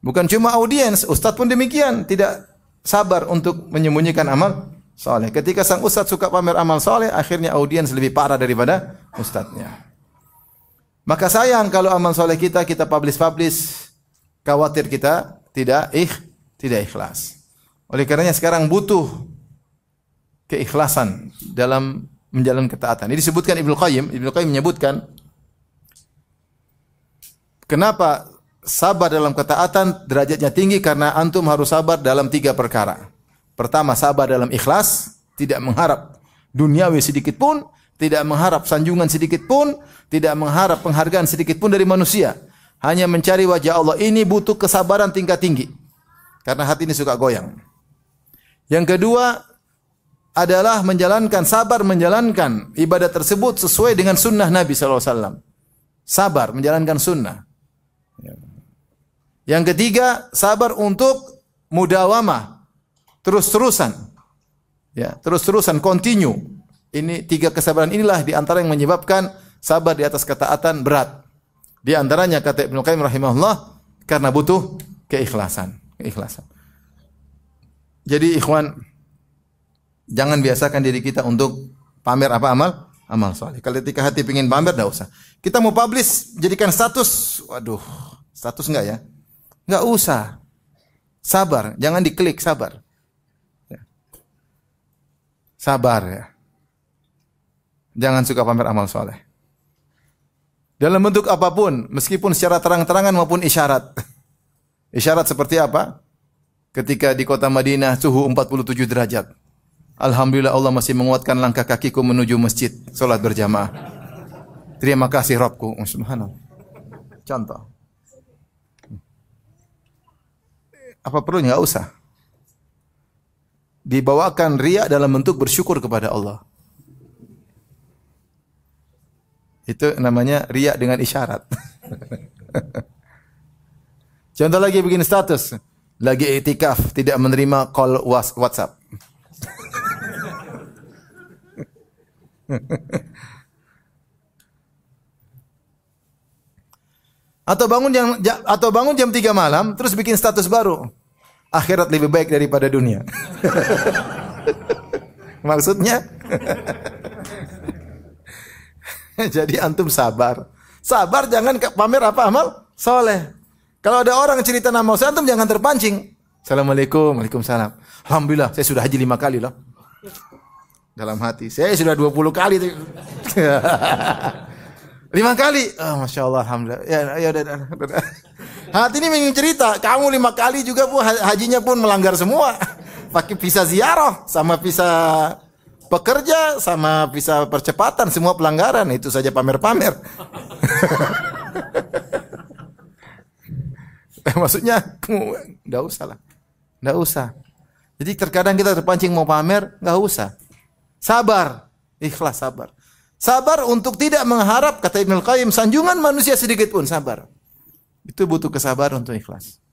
Bukan cuma audiens, ustaz pun demikian, tidak sabar untuk menyembunyikan amal soleh. Ketika sang ustaz suka pamer amal soleh, akhirnya audiens lebih parah daripada ustaznya. Maka sayang kalau amal soleh kita publish, khawatir kita tidak ikhlas. Oleh karenanya sekarang butuh keikhlasan dalam menjalankan ketaatan. Ini disebutkan Ibnu Qayyim menyebutkan kenapa sabar dalam ketaatan derajatnya tinggi, karena antum harus sabar dalam 3 perkara. Pertama, sabar dalam ikhlas, tidak mengharap duniawi sedikit pun, tidak mengharap sanjungan sedikit pun, tidak mengharap penghargaan sedikit pun dari manusia. Hanya mencari wajah Allah. Ini butuh kesabaran tingkat tinggi. Karena hati ini suka goyang. Yang kedua adalah sabar menjalankan ibadah tersebut sesuai dengan sunnah Nabi SAW. Sabar menjalankan sunnah. Yang ketiga, sabar untuk mudawamah, terus-terusan. Ya, terus-terusan, continue. Ini 3 kesabaran inilah di antara yang menyebabkan sabar di atas ketaatan berat. Di antaranya kata Ibnu Qayyim rahimahullah, karena butuh keikhlasan. Jadi ikhwan, jangan biasakan diri kita untuk pamer amal soleh. Kalau ketika hati ingin pamer, tidak usah. Kita mau publish, jadikan status. Waduh, status enggak ya? Enggak usah. Sabar, jangan diklik, sabar. Sabar ya. Jangan suka pamer amal soleh. Dalam bentuk apapun, meskipun secara terang-terangan maupun isyarat. Isyarat seperti apa? Ketika di kota Madinah suhu 47 derajat. Alhamdulillah Allah masih menguatkan langkah kakiku menuju masjid, salat berjamaah. Terima kasih Rabbku. Subhanallah. Contoh. Apa perlunya? Enggak usah. Dibawakan riya dalam bentuk bersyukur kepada Allah. Itu namanya riya dengan isyarat. Contoh lagi bikin status. Lagi i'tikaf, tidak menerima call WhatsApp. Atau bangun jam 3 malam terus bikin status baru. Akhirat lebih baik daripada dunia. Maksudnya jadi antum sabar. Sabar, jangan pamer amal soleh. Kalau ada orang cerita nama saya, antum jangan terpancing. Assalamualaikum, waalaikumsalam. Alhamdulillah, saya sudah haji 5 kali loh. Dalam hati, saya sudah 20 kali. 5 kali. Oh, Masya Allah, alhamdulillah. Ya udah. Hati ini ingin cerita, kamu 5 kali juga Bu, hajinya pun melanggar semua. Pakai visa ziarah, sama visa pekerja, sama visa percepatan, semua pelanggaran. Itu saja pamer-pamer. Maksudnya, enggak usah lah. Enggak usah. Jadi terkadang kita terpancing mau pamer, enggak usah. Sabar, ikhlas, sabar. Sabar untuk tidak mengharap, kata Ibnu Qayyim, sanjungan manusia sedikit pun, sabar. Itu butuh kesabaran untuk ikhlas.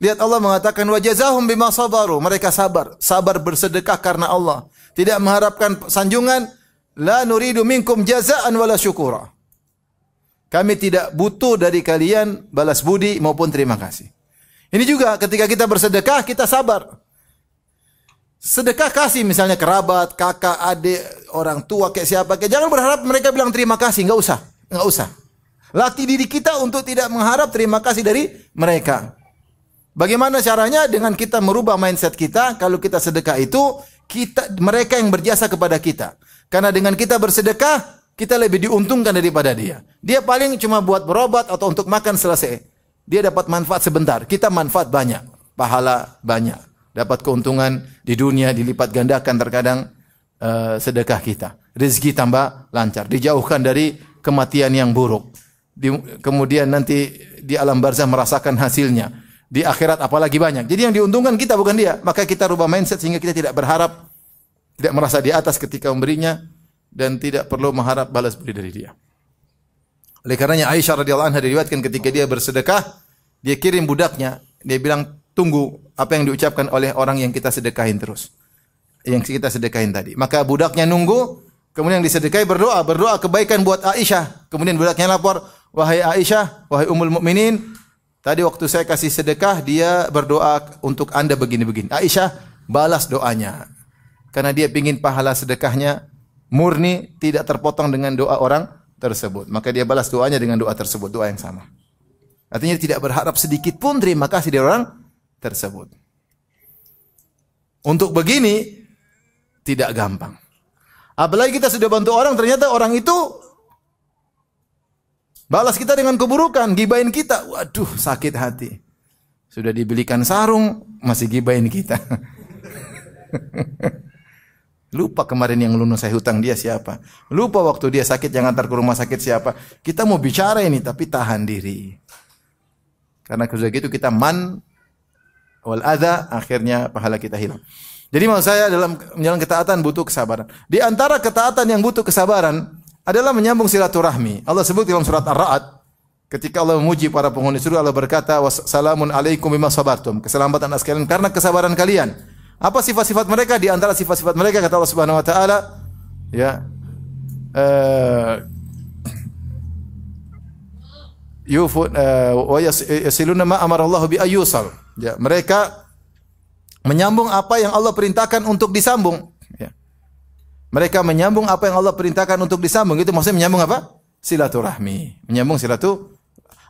Lihat Allah mengatakan wa jazahum bima sabaru, mereka sabar bersedekah karena Allah. Tidak mengharapkan sanjungan, la nuridu minkum jazaan wala syukura. Kami tidak butuh dari kalian balas budi maupun terima kasih. Ini juga ketika kita bersedekah, kita sabar. Sedekah kasih misalnya kerabat, kakak, adik, orang tua kayak siapa, kayak jangan berharap mereka bilang terima kasih, enggak usah. Latih diri kita untuk tidak mengharap terima kasih dari mereka. Bagaimana caranya? Dengan kita merubah mindset kita. Kalau kita sedekah itu, mereka yang berjasa kepada kita. Karena dengan kita bersedekah, kita lebih diuntungkan daripada dia. Dia paling cuma buat berobat atau untuk makan selesai. Dia dapat manfaat sebentar. Kita manfaat banyak. Pahala banyak. Dapat keuntungan di dunia, dilipat gandakan terkadang sedekah kita. Rezeki tambah lancar. Dijauhkan dari kematian yang buruk. Kemudian nanti di alam barzah merasakan hasilnya. Di akhirat apalagi banyak. Jadi yang diuntungkan kita bukan dia. Maka kita rubah mindset sehingga kita tidak berharap, tidak merasa di atas ketika memberinya, dan tidak perlu mengharap balas budi dari dia. Oleh karenanya Aisyah radhiyallahu anha diriwayatkan ketika dia bersedekah, dia kirim budaknya, dia bilang, tunggu apa yang diucapkan oleh orang yang kita sedekahin terus. Yang kita sedekahin tadi. Maka budaknya nunggu, kemudian disedekahi, berdoa kebaikan buat Aisyah. Kemudian budaknya lapor, wahai Aisyah, wahai Ummul Mukminin, tadi waktu saya kasih sedekah, dia berdoa untuk Anda begini-begini. Aisyah balas doanya. Karena dia ingin pahala sedekahnya murni, tidak terpotong dengan doa orang tersebut. Maka dia balas doanya dengan doa tersebut, doa yang sama. Artinya tidak berharap sedikit pun terima kasih dari orang tersebut. Untuk begini tidak gampang. Apalagi kita sudah bantu orang, ternyata orang itu balas kita dengan keburukan, gibahin kita. Waduh, sakit hati. Sudah dibelikan sarung, masih gibahin kita. Lupa kemarin yang lunas saya hutang dia siapa. Lupa waktu dia sakit yang antar ke rumah sakit siapa. Kita mau bicara ini tapi tahan diri. Karena sudah gitu kita man wal adha, akhirnya pahala kita hilang. Jadi maksud saya dalam menjalankan ketaatan butuh kesabaran. Di antara ketaatan yang butuh kesabaran adalah menyambung silaturahmi. Allah sebut dalam surat Ar-Ra'd ketika Allah memuji para penghuni surga, Allah berkata, "Wassalamun alaikum bima sabartum." Keselamatan atas kalian karena kesabaran kalian. Apa sifat-sifat mereka? Di antara sifat-sifat mereka kata Allah Subhanahu wa taala, ya, wa yasiluna ma amara Allah bi ayyusal. Ya, mereka menyambung apa yang Allah perintahkan untuk disambung. Ya. Mereka menyambung apa yang Allah perintahkan untuk disambung. Itu maksudnya menyambung apa? Silaturahmi. Menyambung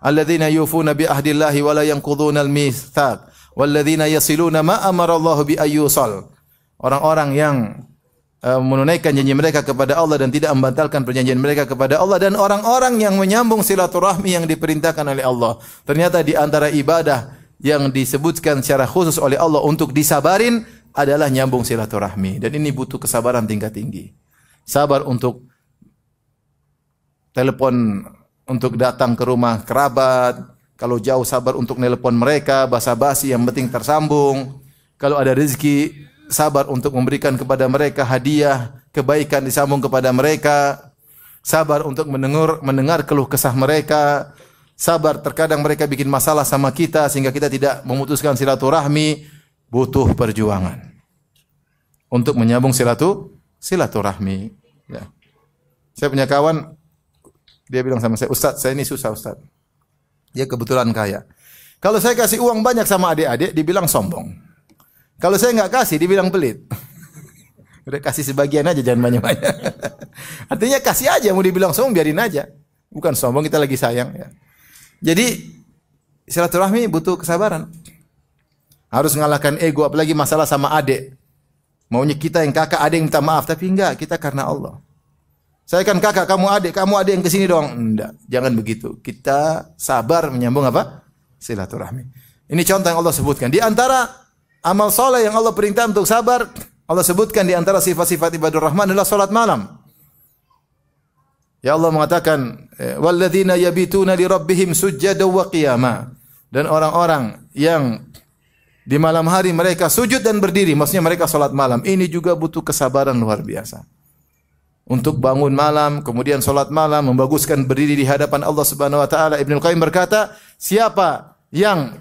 alladzina yufuna bi ahdillahi wa la yanquduna al-mitsaq walladzina yasiluna ma amara Allah bi ayyusal. Orang-orang yang menunaikan janji mereka kepada Allah dan tidak membatalkan perjanjian mereka kepada Allah, dan orang-orang yang menyambung silaturahmi yang diperintahkan oleh Allah. Ternyata di antara ibadah yang disebutkan secara khusus oleh Allah untuk disabarin adalah nyambung silaturahmi, dan ini butuh kesabaran tingkat tinggi. Sabar untuk telepon, untuk datang ke rumah kerabat. Kalau jauh sabar untuk nelpon mereka, basa-basi yang penting tersambung. Kalau ada rezeki, sabar untuk memberikan kepada mereka hadiah, kebaikan disambung kepada mereka. Sabar untuk mendengar keluh kesah mereka. Sabar terkadang mereka bikin masalah sama kita sehingga kita tidak memutuskan silaturahmi, butuh perjuangan untuk menyambung silaturahmi. Ya. Saya punya kawan, dia bilang sama saya, "Ustaz, saya ini susah, Ustaz." Dia kebetulan kaya. Kalau saya kasih uang banyak sama adik-adik, dibilang sombong. Kalau saya nggak kasih, dibilang pelit. Udah kasih sebagian aja, jangan banyak-banyak. Artinya kasih aja, mau dibilang sombong biarin aja. Bukan sombong, kita lagi sayang. Ya. Jadi silaturahmi butuh kesabaran. Harus mengalahkan ego, apalagi masalah sama adik. Maunya kita yang kakak, adik yang minta maaf, tapi enggak, kita karena Allah. Saya kan kakak, kamu adik yang kesini doang. Enggak, jangan begitu. Kita sabar menyambung apa? Silaturahmi. Ini contoh yang Allah sebutkan. Di antara amal soleh yang Allah perintah untuk sabar, Allah sebutkan di antara sifat-sifat ibadur rahman adalah salat malam. Ya Allah mengatakan, walladzina yabituna li rabbihim sujjadan wa qiyama. Dan orang-orang yang di malam hari mereka sujud dan berdiri, maksudnya mereka salat malam. Ini juga butuh kesabaran luar biasa. Untuk bangun malam, kemudian salat malam, membaguskan berdiri di hadapan Allah Subhanahu wa taala. Ibnu Qayyim berkata, siapa yang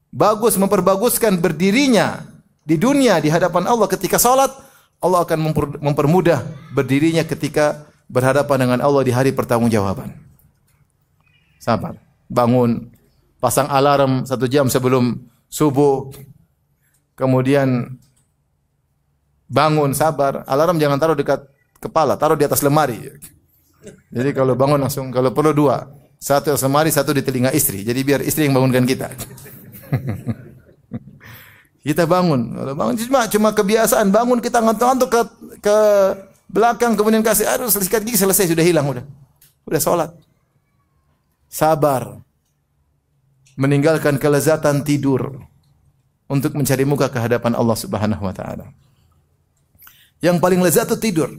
bagus memperbaguskan berdirinya di dunia di hadapan Allah ketika salat, Allah akan mempermudah berdirinya ketika berhadapan dengan Allah di hari pertanggungjawaban. Sabar, bangun, pasang alarm 1 jam sebelum subuh, kemudian bangun, sabar. Alarm jangan taruh dekat kepala, taruh di atas lemari. Jadi kalau bangun langsung, kalau perlu 2. Satu semari, satu di telinga istri. Jadi biar istri yang bangunkan kita. Kita bangun. Kalau bangun cuma kebiasaan. Bangun kita ngantuk-ngantuk ke belakang, kemudian kasih air, sikat gigi, selesai, sudah hilang. Udah sholat. Sabar. Meninggalkan kelezatan tidur untuk mencari muka ke hadapan Allah Subhanahu wa taala. Yang paling lezat itu tidur.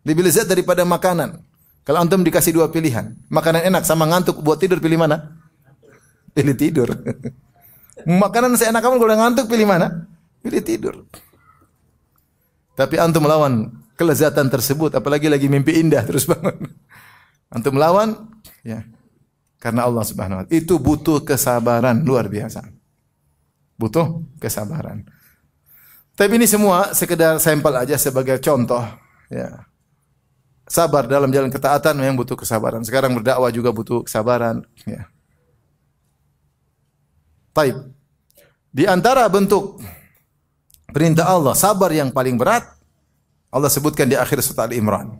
Lebih lezat daripada makanan. Kalau antum dikasih dua pilihan, makanan enak sama ngantuk buat tidur, pilih mana? Pilih tidur. Makanan seenak kamu kalau ngantuk pilih mana? Pilih tidur. Tapi antum melawan kelezatan tersebut, apalagi lagi mimpi indah terus bangun. Antum melawan, ya. Karena Allah Subhanahu wa taala. Itu butuh kesabaran luar biasa. Butuh kesabaran. Tapi ini semua sekedar sampel aja sebagai contoh, ya. Sabar dalam jalan ketaatan memang butuh kesabaran. Sekarang berdakwah juga butuh kesabaran, ya. Taib. Di antara bentuk perintah Allah, sabar yang paling berat Allah sebutkan di akhir surat Al-Imran.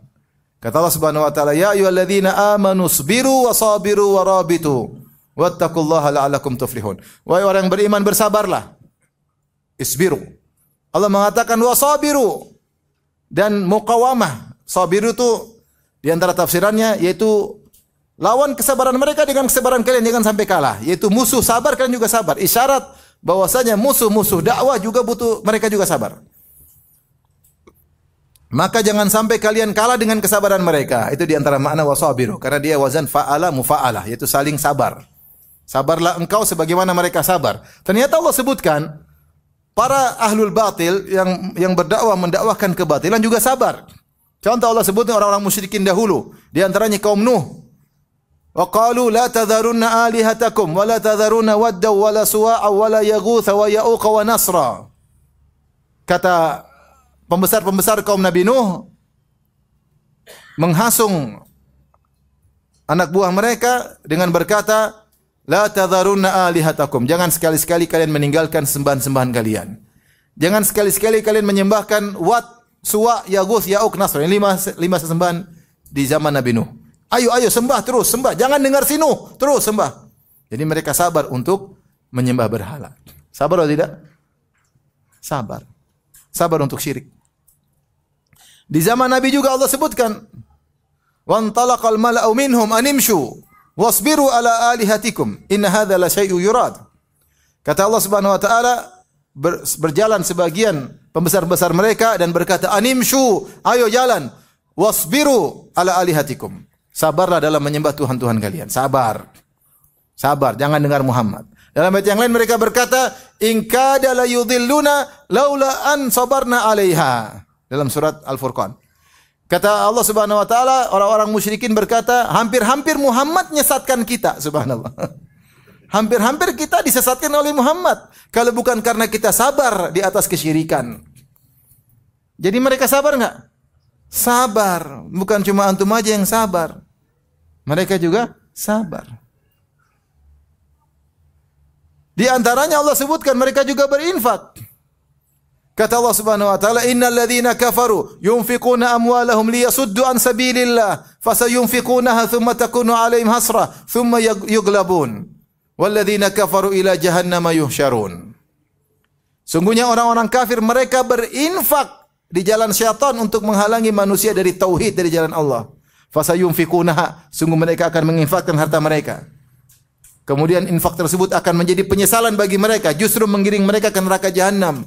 Kata Allah Subhanahu wa taala, "Ya ayyuhalladzina amanu sabiru wa sabiru wa rabitu wattaqullaha la'allakum tuflihun." Wahai orang yang beriman, bersabarlah. Isbiru. Allah mengatakan wasabiru dan muqawamah. Sabiru itu di antara tafsirannya yaitu lawan kesabaran mereka dengan kesabaran kalian, jangan sampai kalah. Yaitu musuh sabar, kalian juga sabar. Isyarat bahwasanya musuh-musuh dakwah juga butuh, mereka juga sabar. Maka jangan sampai kalian kalah dengan kesabaran mereka. Itu di antara makna wasabiru, karena dia wazan fa'ala mufa'alah, yaitu saling sabar. Sabarlah engkau sebagaimana mereka sabar. Ternyata Allah sebutkan para ahlul batil yang berdakwah mendakwahkan kebatilan juga sabar. Contoh Allah sebutkan orang-orang musyrikin dahulu, di antaranya kaum Nuh. Wa qalu la tadharunna alihatakum wa la tadharunna wadda wa la suwa'a wa la yaghutha wa ya'uqa wa nasra. Kata pembesar-pembesar kaum Nabi Nuh menghasung anak buah mereka dengan berkata, la tadharunna alihatakum. Jangan sekali-sekali kalian meninggalkan sembahan-sembahan kalian. Jangan sekali-sekali kalian menyembahkan Wat, Suwa, Yaguth, Ya'uq, Nasr. Ini lima sesembahan di zaman Nabi Nuh. Ayo sembah terus, sembah. Jangan dengar si Nuh, terus sembah. Jadi mereka sabar untuk menyembah berhala. Sabar atau tidak? Sabar. Sabar untuk syirik. Di zaman Nabi juga Allah sebutkan, "Wantalaqal mala'u minhum animshu wasbiru ala alihatikum inna hadza la syai'un yurad." Kata Allah Subhanahu wa taala, berjalan sebagian pembesar-besar mereka dan berkata, "Animshu, ayo jalan, wasbiru ala alihatikum." Sabarlah dalam menyembah Tuhan-Tuhan kalian. Sabar. Sabar, jangan dengar Muhammad. Dalam ayat yang lain mereka berkata, "In kada la yudhilluna laula an sabarna 'alaiha." Dalam surat Al-Furqan. Kata Allah Subhanahu wa taala, orang-orang musyrikin berkata, hampir-hampir Muhammad menyesatkan kita, subhanallah. Hampir-hampir kita disesatkan oleh Muhammad kalau bukan karena kita sabar di atas kesyirikan. Jadi mereka sabar enggak? Sabar. Bukan cuma antum aja yang sabar. Mereka juga sabar. Di antaranya Allah sebutkan mereka juga berinfak. Kata Allah Subhanahu wa taala, "Innal ladzina kafaru yunfiquna amwalahum liyasuddu an sabilillah, fasayunfiqunaha thumma takunu 'alaihim hasrah, thumma yughlabun. Wal ladzina kafaru ila jahannama yuhsyarun." Sungguhnya orang-orang kafir mereka berinfak di jalan syaitan untuk menghalangi manusia dari tauhid, dari jalan Allah. Fasayunfiqunaha, sungguh mereka akan menginfakkan harta mereka. Kemudian infak tersebut akan menjadi penyesalan bagi mereka, justru menggiring mereka ke neraka jahanam.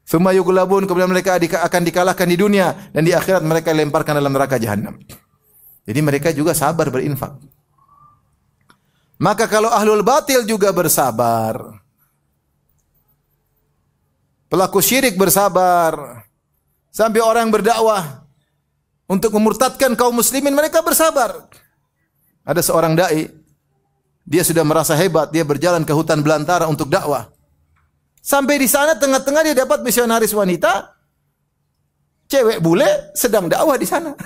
Tsumma yughlabun, kemudian mereka akan dikalahkan di dunia dan di akhirat mereka dilemparkan dalam neraka jahanam. Jadi mereka juga sabar berinfak. Maka kalau ahlul batil juga bersabar, pelaku syirik bersabar, sampai orang yang berdakwah untuk memurtadkan kaum muslimin mereka bersabar. Ada seorang dai, dia sudah merasa hebat, dia berjalan ke hutan belantara untuk dakwah. Sampai di sana tengah-tengah dia dapat misionaris wanita, cewek bule sedang dakwah di sana.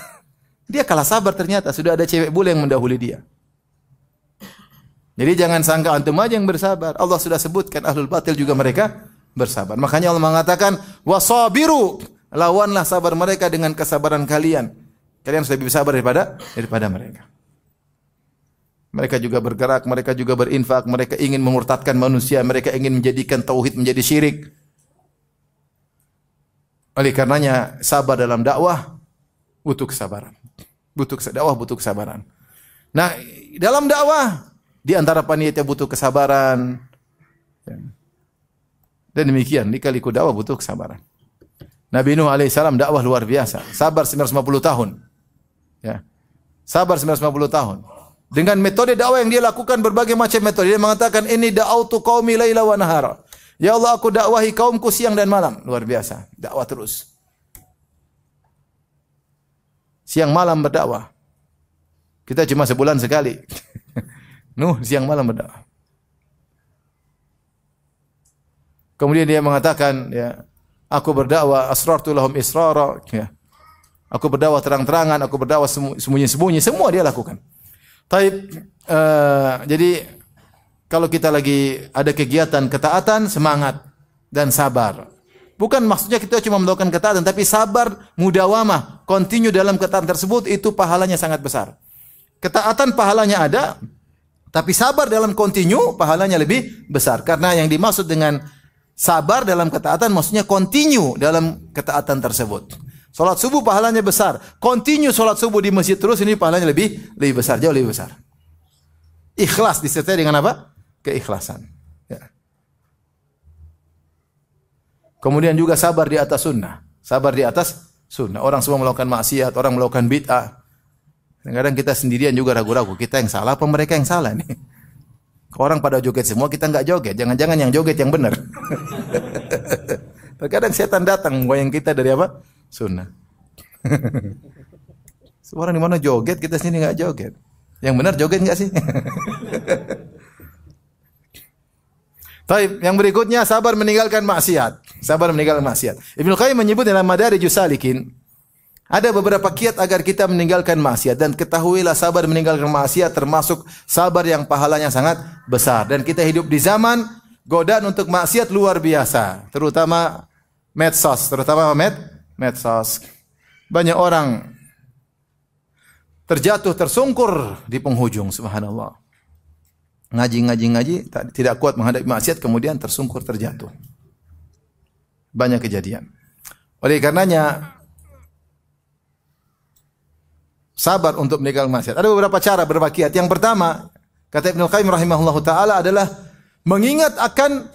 Dia kalah sabar, ternyata sudah ada cewek bule yang mendahului dia. Jadi jangan sangka antum aja yang bersabar. Allah sudah sebutkan ahlul batil juga mereka bersabar. Makanya Allah mengatakan wasabiru, lawanlah sabar mereka dengan kesabaran kalian. Kalian sudah lebih sabar daripada mereka. Mereka juga bergerak, mereka juga berinfak, mereka ingin memurtadkan manusia, mereka ingin menjadikan tauhid menjadi syirik. Oleh karenanya sabar dalam dakwah butuh kesabaran. Dakwah butuh kesabaran. Nah, dalam dakwah di antara panitia butuh kesabaran. Dan demikian, lika-liku dakwah butuh kesabaran. Nabi Nuh alaihissalam dakwah luar biasa, sabar 950 tahun. Ya. Sabar 950 tahun. Dengan metode dakwah yang dia lakukan berbagai macam metode. Dia mengatakan, "Inni da'autu qaumi laila wa nahara." Ya Allah, aku dakwahi kaumku siang dan malam. Luar biasa, dakwah terus. Siang malam berdakwah. Kita cuma sebulan sekali. Nuh siang malam berdakwah. Kemudian dia mengatakan, ya, aku berdakwah asrartu lahum israra, ya. Aku berdakwah terang-terangan, aku berdakwah sembunyi-sembunyi, semua dia lakukan. Jadi kalau kita lagi ada kegiatan ketaatan, semangat dan sabar. Bukan maksudnya kita cuma melakukan ketaatan, tapi sabar, mudawamah, continue dalam ketaatan tersebut, itu pahalanya sangat besar. Ketaatan pahalanya ada, tapi sabar dalam continue pahalanya lebih besar. Karena yang dimaksud dengan sabar dalam ketaatan maksudnya continue dalam ketaatan tersebut. Salat subuh pahalanya besar. Continue salat subuh di masjid terus, ini pahalanya lebih besar, jauh lebih besar. Ikhlas disertai dengan apa? Keikhlasan. Ya. Kemudian juga sabar di atas sunnah. Sabar di atas sunnah. Orang semua melakukan maksiat, orang melakukan bid'ah. Kadang-kadang kita sendirian juga ragu-ragu. Kita yang salah apa mereka yang salah nih? Orang pada joget semua, kita enggak joget. Jangan-jangan yang joget yang benar. Terkadang setan datang goyang kita dari apa? Sunnah. Orang di mana joget, kita sini enggak joget. Yang benar joget enggak sih? Baik, yang berikutnya sabar meninggalkan maksiat. Sabar meninggalkan maksiat. Ibnu Qayyim menyebut dalam Madarijus Salikin, ada beberapa kiat agar kita meninggalkan maksiat, dan ketahuilah sabar meninggalkan maksiat termasuk sabar yang pahalanya sangat besar. Dan kita hidup di zaman godaan untuk maksiat luar biasa, terutama medsos, medsos. Banyak orang terjatuh tersungkur di penghujung, subhanallah. Ngaji tidak kuat menghadapi maksiat, kemudian tersungkur terjatuh. Banyak kejadian. Oleh karenanya sabar untuk meninggalkan maksiat. Ada beberapa cara bermaksiat. Yang pertama, kata Ibnu Qayyim rahimahullahu taala, adalah mengingat akan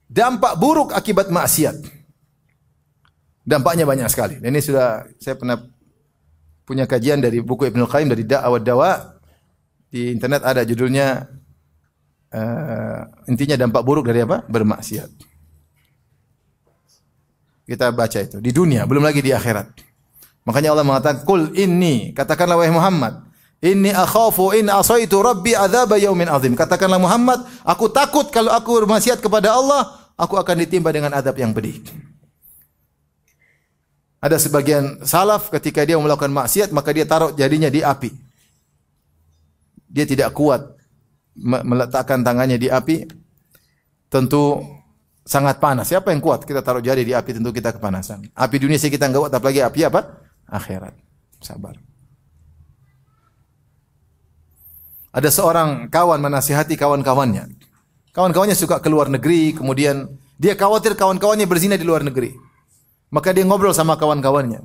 dampak buruk akibat maksiat. Dampaknya banyak sekali. Dan ini sudah saya pernah punya kajian dari buku Ibnu Qayyim dari Da'wa Dawa. Di internet ada judulnya intinya dampak buruk dari apa? Bermaksiat. Kita baca itu di dunia, belum lagi di akhirat. Makanya Allah mengatakan, "Qul inni", katakanlah wahai Muhammad, "Inni akhafu in asaitu rabbi adzab yaumin azim." Katakanlah Muhammad, aku takut kalau aku bermaksiat kepada Allah, aku akan ditimpa dengan azab yang pedih. Ada sebagian salaf ketika dia melakukan maksiat, maka dia taruh jarinya di api. Dia tidak kuat meletakkan tangannya di api, tentu sangat panas. Siapa yang kuat? Kita taruh jari di api, tentu kita kepanasan. Api dunia sih kita enggak kuat, apalagi api apa? Akhirat. Sabar. Ada seorang kawan menasihati kawan-kawannya. Kawan-kawannya suka ke luar negeri, kemudian dia khawatir kawan-kawannya berzina di luar negeri. Maka dia ngobrol sama kawan-kawannya.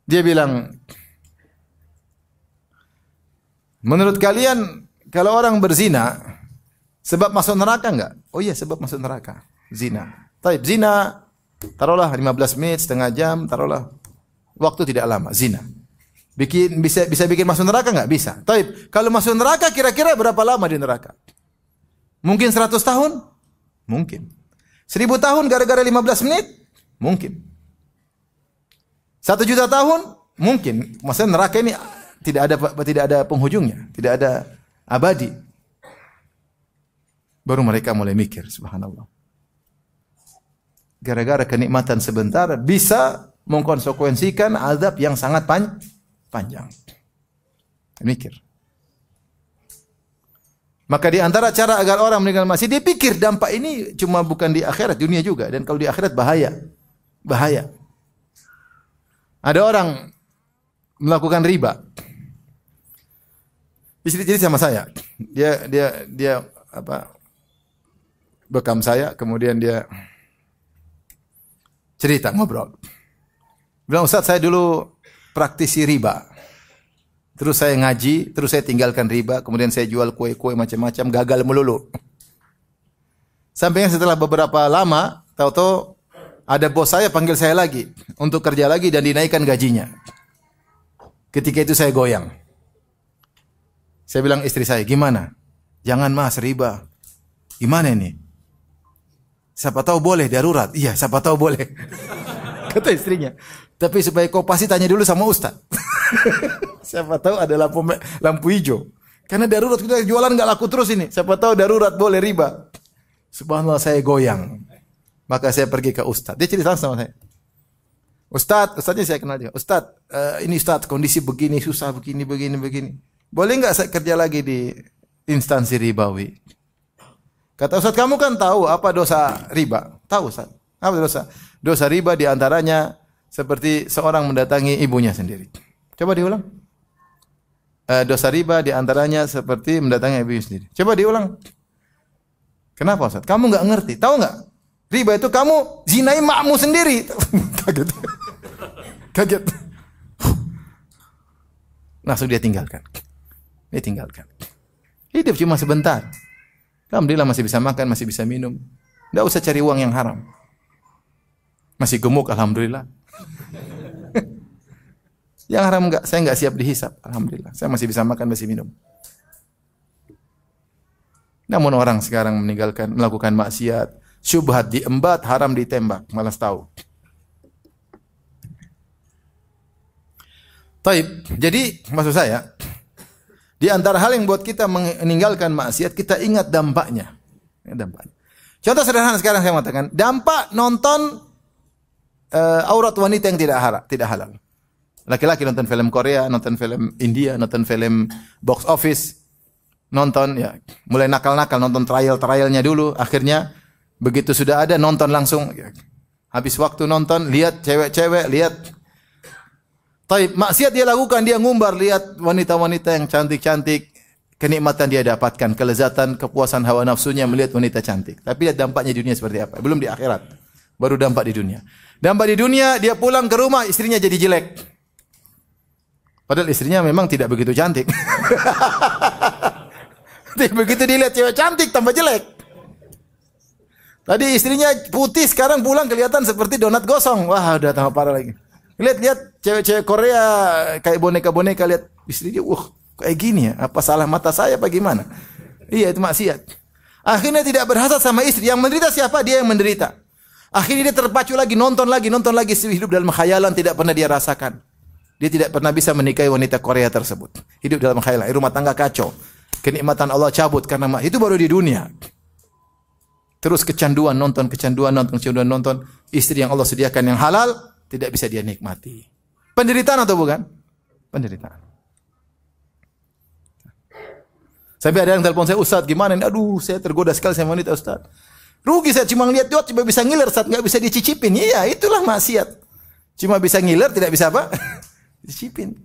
Dia bilang, menurut kalian kalau orang berzina sebab masuk neraka enggak? Oh iya, sebab masuk neraka. Zina. Taib, zina taruhlah 15 menit, setengah jam, taruhlah waktu tidak lama, zina. Bisa bikin masuk neraka enggak? Bisa. Taib, kalau masuk neraka kira-kira berapa lama di neraka? Mungkin 100 tahun? Mungkin. 1000 tahun gara-gara 15 menit? Mungkin. 1 juta tahun? Mungkin. Maksudnya neraka ini tidak ada penghujungnya, tidak ada abadi. Baru mereka mulai mikir, subhanallah. Gara-gara kenikmatan sebentar bisa mengkonsekuensikan azab yang sangat panjang. Mikir. Maka di antara cara agar orang meninggalkan maksiat, dia pikir dampak ini cuma bukan di akhirat, dunia juga. Dan kalau di akhirat bahaya. Bahaya. Ada orang melakukan riba. Istri jadi sama saya. Dia apa? Bekam saya, kemudian dia cerita ngobrol. Bilang, Ustaz, saya dulu praktisi riba. Terus saya ngaji, terus saya tinggalkan riba, kemudian saya jual kue-kue macam-macam, gagal melulu. Sampai setelah beberapa lama, tahu-tahu ada bos saya panggil saya lagi untuk kerja lagi dan dinaikkan gajinya. Ketika itu saya goyang. Saya bilang istri saya, gimana? Jangan mas, riba. Gimana ini? Siapa tahu boleh, darurat. Iya, siapa tahu boleh. Kata istrinya. Tapi supaya kau pasti tanya dulu sama Ustaz. Siapa tahu ada lampu hijau. Karena darurat, kita jualan nggak laku terus ini. Siapa tahu darurat boleh riba. Subhanallah, saya goyang. Maka saya pergi ke Ustaz. Dia cerita sama saya. Ustaznya saya kenal juga. Ustaz, ini Ustaz, kondisi begini, susah begini. Boleh nggak saya kerja lagi di instansi ribawi? Kata Ustaz, kamu kan tahu apa dosa riba? Tahu Ustaz. Apa dosa? Dosa riba diantaranya seperti seorang mendatangi ibunya sendiri. Coba diulang. Dosa riba diantaranya seperti mendatangi ibunya sendiri. Coba diulang. Kenapa Ustaz? Kamu nggak ngerti. Tahu nggak? Riba itu kamu zinai makmu sendiri. Kaget. Langsung dia tinggalkan. Hidup cuma sebentar. Alhamdulillah masih bisa makan, masih bisa minum. Tidak usah cari uang yang haram. Masih gemuk, alhamdulillah. Yang haram enggak, saya enggak siap dihisap, alhamdulillah. Saya masih bisa makan, masih minum. Namun orang sekarang melakukan maksiat, syubhat diembat, haram ditembak, malas tahu. Taib. Jadi maksud saya, di antara hal yang buat kita meninggalkan maksiat, kita ingat dampaknya. Contoh sederhana sekarang saya mengatakan, dampak nonton aurat wanita yang tidak halal. Laki-laki nonton film Korea, nonton film India, nonton film box office, nonton ya, mulai nakal-nakal nonton trialnya dulu, akhirnya begitu sudah ada nonton langsung ya. Habis waktu nonton, lihat cewek-cewek, lihat taib, maksiat dia lakukan, dia ngumbar, lihat wanita-wanita yang cantik-cantik, kenikmatan dia dapatkan, kelezatan, kepuasan hawa nafsunya melihat wanita cantik. Tapi lihat dampaknya di dunia seperti apa? Belum di akhirat. Baru dampak di dunia. Dampak di dunia, dia pulang ke rumah, istrinya jadi jelek. Padahal istrinya memang tidak begitu cantik. Begitu dilihat cewek cantik, tambah jelek. Tadi istrinya putih, sekarang pulang kelihatan seperti donat gosong. Wah, udah tambah parah lagi. Lihat cewek-cewek Korea kayak boneka-boneka, lihat istrinya, kayak gini ya. Apa salah mata saya apa gimana? Iya, itu maksiat. Akhirnya tidak berhasad sama istri. Yang menderita siapa? Dia yang menderita. Akhirnya dia terpacu lagi, nonton lagi, hidup dalam khayalan tidak pernah dia rasakan. Dia tidak pernah bisa menikahi wanita Korea tersebut. Hidup dalam khayalan, rumah tangga kacau. Kenikmatan Allah cabut karena itu baru di dunia. Terus kecanduan nonton, istri yang Allah sediakan yang halal tidak bisa dia nikmati. Penderitaan atau bukan? Penderitaan. Sampai ada yang telepon saya, Ustaz, gimana? Aduh, saya tergoda sekali sama wanita, Ustaz. Rugi saya cuma lihat dot, cuma bisa ngiler, Ustaz, enggak bisa dicicipin. Iya, itulah maksiat. Cuma bisa ngiler, tidak bisa apa? Dicicipin.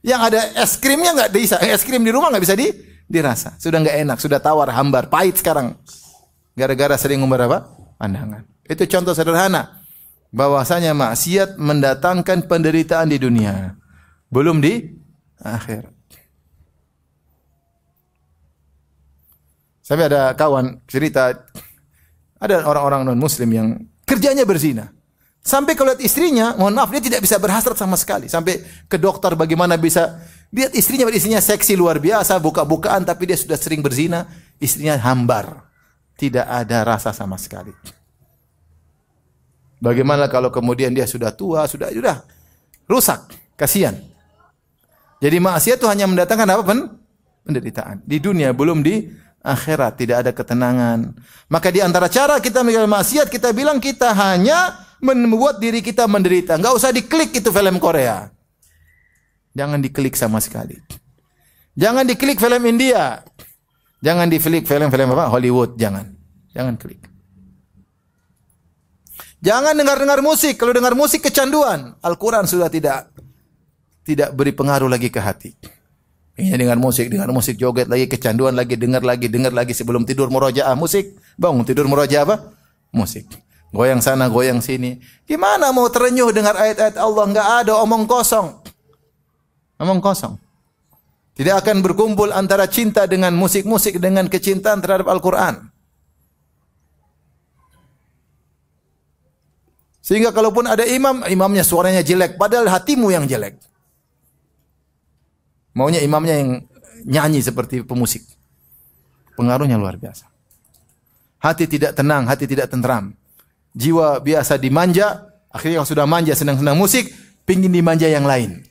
Yang ada es krimnya enggak bisa. Es krim di rumah enggak bisa dirasa. Sudah enggak enak, sudah tawar, hambar, pahit sekarang. Gara-gara sering ngumbar apa? Pandangan. Itu contoh sederhana. Bahwasanya maksiat mendatangkan penderitaan di dunia, belum di akhirat. Sampai ada kawan cerita, ada orang-orang non-muslim yang kerjanya berzina. Sampai kalau lihat istrinya, mohon maaf, dia tidak bisa berhasrat sama sekali. Sampai ke dokter bagaimana bisa lihat istrinya seksi luar biasa, buka-bukaan, tapi dia sudah sering berzina, istrinya hambar. Tidak ada rasa sama sekali. Bagaimana kalau kemudian dia sudah tua, sudah rusak, kasihan. Jadi maksiat itu hanya mendatangkan apa? Penderitaan. Di dunia, belum di akhirat, tidak ada ketenangan. Maka di antara cara kita meninggalkan maksiat, kita bilang kita hanya membuat diri kita menderita. Enggak usah diklik itu film Korea. Jangan diklik sama sekali. Jangan diklik film India. Jangan diklik film-film apa? Hollywood, jangan klik. Jangan dengar musik. Kalau dengar musik kecanduan. Al-Quran sudah tidak beri pengaruh lagi ke hati. Dengar musik, joget lagi, kecanduan lagi, dengar lagi sebelum tidur murojaah musik, bangun tidur murojaah apa? Musik. Goyang sana, goyang sini. Gimana mau terenyuh dengar ayat-ayat Allah? Enggak ada, omong kosong. Omong kosong. Tidak akan berkumpul antara cinta dengan musik-musik dengan kecintaan terhadap Al-Qur'an. Sehingga kalaupun ada imam, imamnya suaranya jelek, padahal hatimu yang jelek. Maunya imamnya yang nyanyi seperti pemusik. Pengaruhnya luar biasa. Hati tidak tenang, hati tidak tentram. Jiwa biasa dimanja, akhirnya kalau sudah manja senang-senang musik, pingin dimanja yang lain.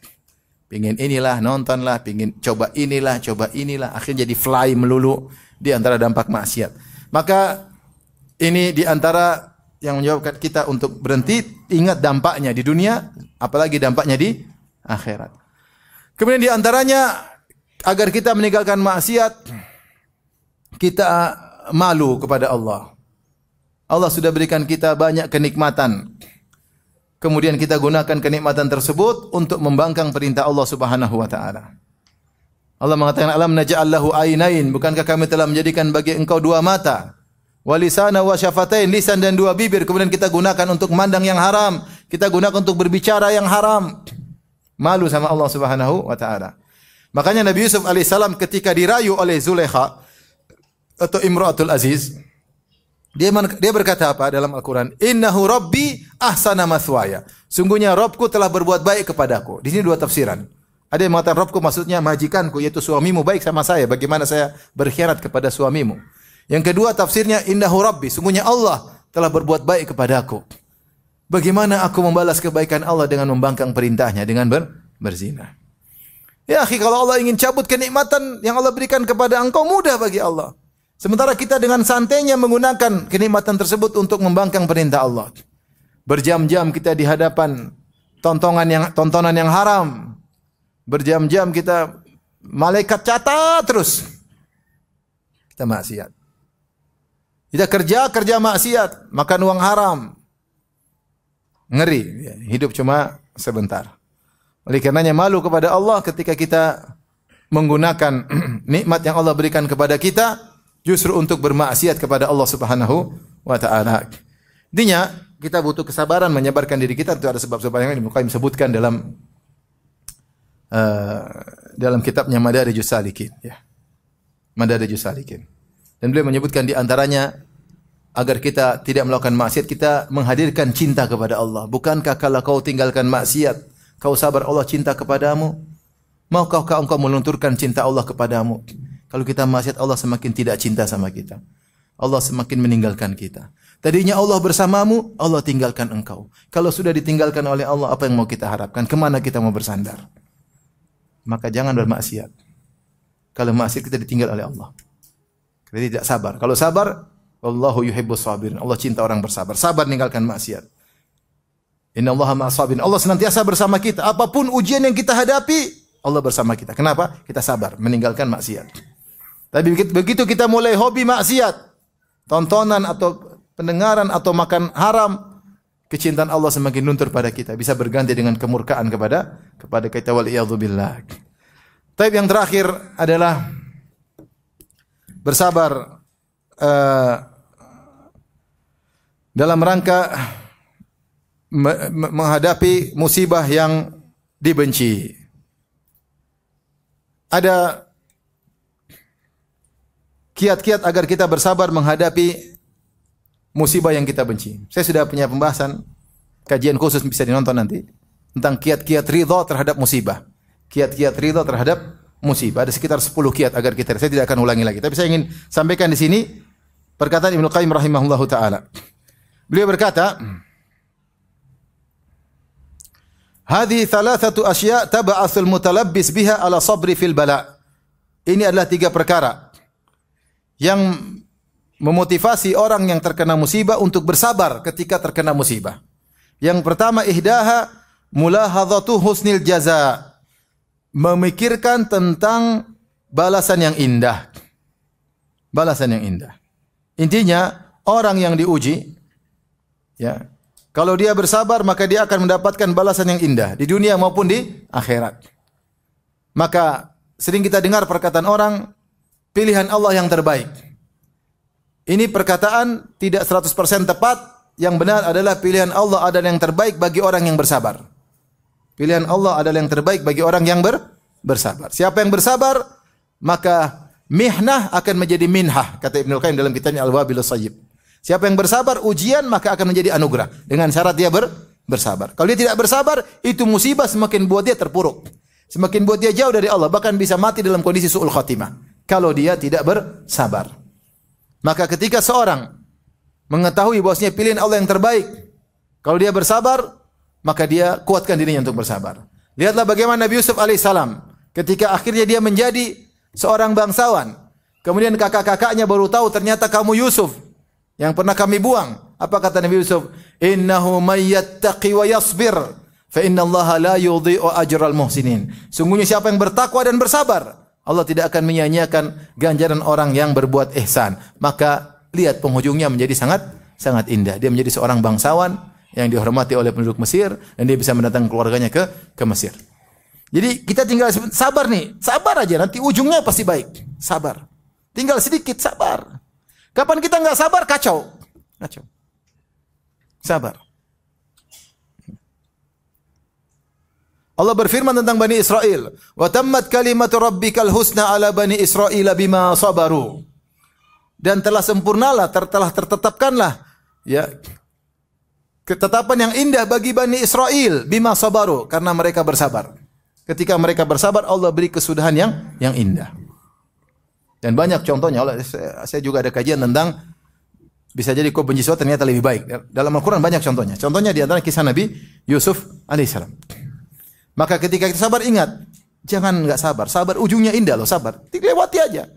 Pingin inilah, nontonlah, pingin coba inilah, akhirnya jadi fly melulu di antara dampak maksiat. Maka ini di antara yang menyebabkan kita untuk berhenti, ingat dampaknya di dunia, apalagi dampaknya di akhirat. Kemudian di antaranya agar kita meninggalkan maksiat, kita malu kepada Allah. Allah sudah berikan kita banyak kenikmatan. Kemudian kita gunakan kenikmatan tersebut untuk membangkang perintah Allah Subhanahu wa taala. Allah mengatakan, "Alam naj'al lahu ainain?" Bukankah kami telah menjadikan bagi engkau dua mata? Wa lisana wa syafatain, lisan dan dua bibir. Kemudian kita gunakan untuk memandang yang haram, kita gunakan untuk berbicara yang haram. Malu sama Allah Subhanahu wa taala. Makanya Nabi Yusuf alaihissalam ketika dirayu oleh Zulaikha atau Imratul Aziz, dia berkata apa dalam Al-Qur'an? Innahu rabbi ahsana mathwaya. Sungguhnya Rabbku telah berbuat baik kepadaku. Di sini dua tafsiran. Ada yang mengatakan Rabbku maksudnya majikanku, yaitu suamimu baik sama saya. Bagaimana saya berkhianat kepada suamimu? Yang kedua tafsirnya innahu rabbi. Sungguhnya Allah telah berbuat baik kepadaku. Bagaimana aku membalas kebaikan Allah dengan membangkang perintahnya, dengan berzina. Ya akhi, kalau Allah ingin cabut kenikmatan yang Allah berikan kepada engkau, mudah bagi Allah. Sementara kita dengan santainya menggunakan kenikmatan tersebut untuk membangkang perintah Allah. Berjam-jam kita di hadapan tontonan yang haram. Berjam-jam kita, malaikat catat terus. Kita maksiat. Kita kerja maksiat, makan uang haram. Ngeri, hidup cuma sebentar. Oleh karenanya malu kepada Allah ketika kita menggunakan nikmat yang Allah berikan kepada kita justru untuk bermaksiat kepada Allah Subhanahu wa taala. Intinya kita butuh kesabaran menyabarkan diri kita. Itu ada sebab-sebab yang Ibnu Qayyim sebutkan dalam kitabnya Madarijus Salikin, ya. Madarijus Salikin. Dan beliau menyebutkan di antaranya agar kita tidak melakukan maksiat, kita menghadirkan cinta kepada Allah. Bukankah kalau kau tinggalkan maksiat, kau sabar Allah cinta kepadamu? Maukah engkau melunturkan cinta Allah kepadamu? Kalau kita maksiat, Allah semakin tidak cinta sama kita. Allah semakin meninggalkan kita. Tadinya Allah bersamamu, Allah tinggalkan engkau. Kalau sudah ditinggalkan oleh Allah, apa yang mau kita harapkan? Kemana kita mau bersandar? Maka jangan bermaksiat. Kalau maksiat kita ditinggal oleh Allah. Kita tidak sabar. Kalau sabar, Wallahu yuhibbus sabirin. Allah cinta orang bersabar. Sabar meninggalkan maksiat. Innallaha ma'as sabirin. Allah senantiasa bersama kita. Apapun ujian yang kita hadapi, Allah bersama kita. Kenapa? Kita sabar meninggalkan maksiat. Tapi begitu kita mulai hobi maksiat, tontonan atau pendengaran atau makan haram, kecintaan Allah semakin luntur pada kita. Bisa berganti dengan kemurkaan kepada kita, wal iyadzubillah. Tapi yang terakhir adalah bersabar dalam rangka menghadapi musibah yang dibenci. Ada kiat-kiat agar kita bersabar menghadapi musibah yang kita benci. Saya sudah punya pembahasan, kajian khusus bisa dinonton nanti, tentang kiat-kiat ridha terhadap musibah. Kiat-kiat ridha terhadap musibah. Ada sekitar 10 kiat agar kita, saya tidak akan ulangi lagi. Tapi saya ingin sampaikan di sini perkataan Ibnu Qayyim rahimahullahu taala. Beliau berkata, "Hadhihi thalathatu asya' tab'atsul mutalabbis biha ala sabri fil bala." Ini adalah 3 perkara yang memotivasi orang yang terkena musibah untuk bersabar ketika terkena musibah. Yang pertama, ihdaha mulahadhatu husnil jaza. Memikirkan tentang balasan yang indah. Balasan yang indah. Intinya, orang yang diuji, ya, kalau dia bersabar maka dia akan mendapatkan balasan yang indah di dunia maupun di akhirat. Maka sering kita dengar perkataan orang, pilihan Allah yang terbaik. Ini perkataan tidak 100% tepat. Yang benar adalah pilihan Allah adalah yang terbaik bagi orang yang bersabar. Pilihan Allah adalah yang terbaik bagi orang yang bersabar. Siapa yang bersabar, maka mihnah akan menjadi minhah, kata Ibnu Qayyim dalam kitabnya Al-Wabilus Sayyib. Siapa yang bersabar, ujian maka akan menjadi anugerah dengan syarat dia bersabar. Kalau dia tidak bersabar, itu musibah semakin buat dia terpuruk. Semakin buat dia jauh dari Allah, bahkan bisa mati dalam kondisi su'ul khatimah kalau dia tidak bersabar. Maka ketika seorang mengetahui bahwasanya pilihan Allah yang terbaik, kalau dia bersabar, maka dia kuatkan dirinya untuk bersabar. Lihatlah bagaimana Nabi Yusuf alaihissalam ketika akhirnya dia menjadi seorang bangsawan. Kemudian kakak-kakaknya baru tahu ternyata kamu Yusuf yang pernah kami buang. Apa kata Nabi Yusuf? Innahu may yattaqi wa yasbir fa innallaha la yudhi'u ajral muhsinin. Sungguhnya siapa yang bertakwa dan bersabar, Allah tidak akan menyia-nyiakan ganjaran orang yang berbuat ihsan. Maka lihat penghujungnya menjadi sangat indah. Dia menjadi seorang bangsawan yang dihormati oleh penduduk Mesir dan dia bisa mendatangkan keluarganya ke Mesir. Jadi kita tinggal sabar nih, sabar aja nanti ujungnya pasti baik. Sabar. Tinggal sedikit sabar. Kapan kita enggak sabar kacau. Sabar. Allah berfirman tentang Bani Israel, "Wa tammat kalimatu rabbikal husna ala Bani Israil bima sabaru." Dan telah sempurnalah, telah tertetapkanlah ya ketetapan yang indah bagi Bani Israel bima sabaru, karena mereka bersabar. Ketika mereka bersabar, Allah beri kesudahan yang indah. Dan banyak contohnya. Saya juga ada kajian tentang bisa jadi kau benci sesuatu ternyata lebih baik. Dalam Al-Quran banyak contohnya. Contohnya di antara kisah Nabi Yusuf alaihissalam. Maka ketika kita sabar, ingat, jangan enggak sabar. Sabar ujungnya indah loh, sabar. Dilewati aja.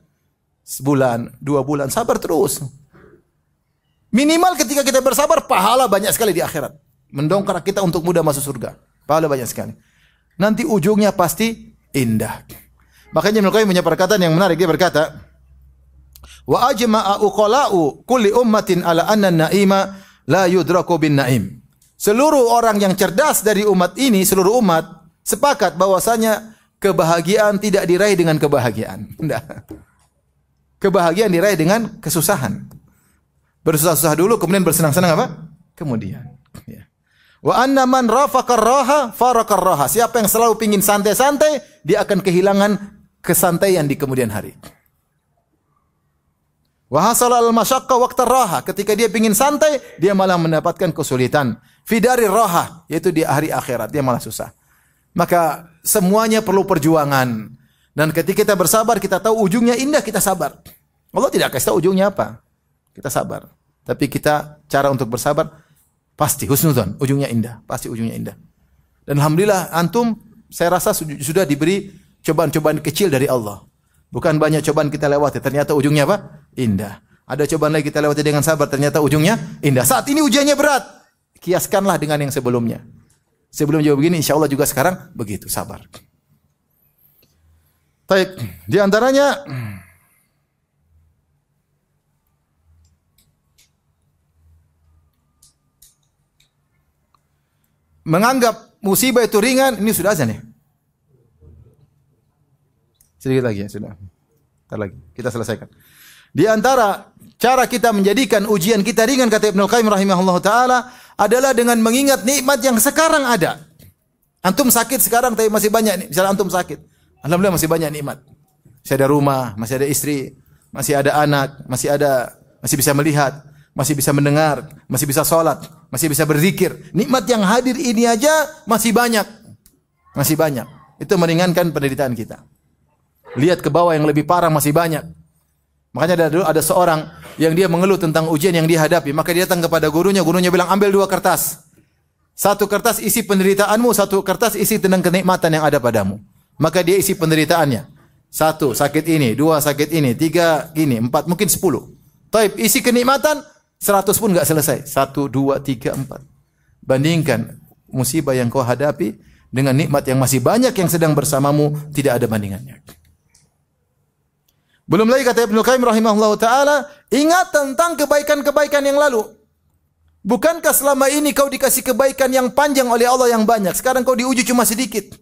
Sebulan, 2 bulan, sabar terus. Minimal ketika kita bersabar, pahala banyak sekali di akhirat. Mendongkrak kita untuk mudah masuk surga. Pahala banyak sekali. Nanti ujungnya pasti indah. Makanya Ibnu Qayyim punya perkataan yang menarik. Dia berkata, wa ajma'a uqala'u kulli ummatin ala anna an-na'ima la yudraku bin na'im. Seluruh orang yang cerdas dari umat ini, seluruh umat sepakat bahwasanya kebahagiaan tidak diraih dengan kebahagiaan. Kebahagiaan diraih dengan kesusahan. Bersusah-susah dulu, kemudian bersenang-senang apa? Kemudian. Ya. Wa anna man rafaqar raha farakar raha. Siapa yang selalu pingin santai-santai, dia akan kehilangan kesantaian di kemudian hari. Wa hasala al-masyaqqa waqtar raha. Ketika dia pingin santai, dia malah mendapatkan kesulitan. Fidari raha, yaitu di hari akhirat, dia malah susah. Maka semuanya perlu perjuangan. Dan ketika kita bersabar, kita tahu ujungnya indah, kita sabar. Allah tidak kasih tahu ujungnya apa. Kita sabar. Tapi kita cara untuk bersabar pasti husnudzon, ujungnya indah, pasti ujungnya indah. Dan alhamdulillah antum saya rasa sudah diberi cobaan-cobaan kecil dari Allah. Bukan banyak cobaan kita lewati, ternyata ujungnya apa? Indah. Ada cobaan lagi kita lewati dengan sabar, ternyata ujungnya indah. Saat ini ujiannya berat. Kiaskanlah dengan yang sebelumnya. Sebelum jauh begini, insya Allah juga sekarang begitu, sabar. Baik, di antaranya menganggap musibah itu ringan. Ini sudah azan ya? Sedikit lagi ya, sudah. Ntar lagi, kita selesaikan. Di antara cara kita menjadikan ujian kita ringan, kata Ibnu Qayyim rahimahullah ta'ala, adalah dengan mengingat nikmat yang sekarang ada. Antum sakit sekarang, tapi masih banyak. Misalnya antum sakit, alhamdulillah masih banyak nikmat. Masih ada rumah, masih ada istri, masih ada anak, masih bisa melihat, masih bisa mendengar, masih bisa sholat, masih bisa berzikir. Nikmat yang hadir ini aja masih banyak. Masih banyak. Itu meringankan penderitaan kita. Lihat ke bawah yang lebih parah masih banyak. Makanya ada seorang yang dia mengeluh tentang ujian yang dihadapi. Maka dia datang kepada gurunya bilang, ambil 2 kertas. 1 kertas isi penderitaanmu, 1 kertas isi tentang kenikmatan yang ada padamu. Maka dia isi penderitaannya. 1 sakit ini, 2 sakit ini, 3 gini, 4 mungkin 10. Taib isi kenikmatan 100 pun enggak selesai. 1, 2, 3, 4. Bandingkan musibah yang kau hadapi dengan nikmat yang masih banyak yang sedang bersamamu, tidak ada bandingannya. Belum lagi kata Ibnu Qayyim rahimahullahu ta'ala, ingat tentang kebaikan-kebaikan yang lalu. Bukankah selama ini kau dikasih kebaikan yang panjang oleh Allah yang banyak? Sekarang kau diuji cuma sedikit.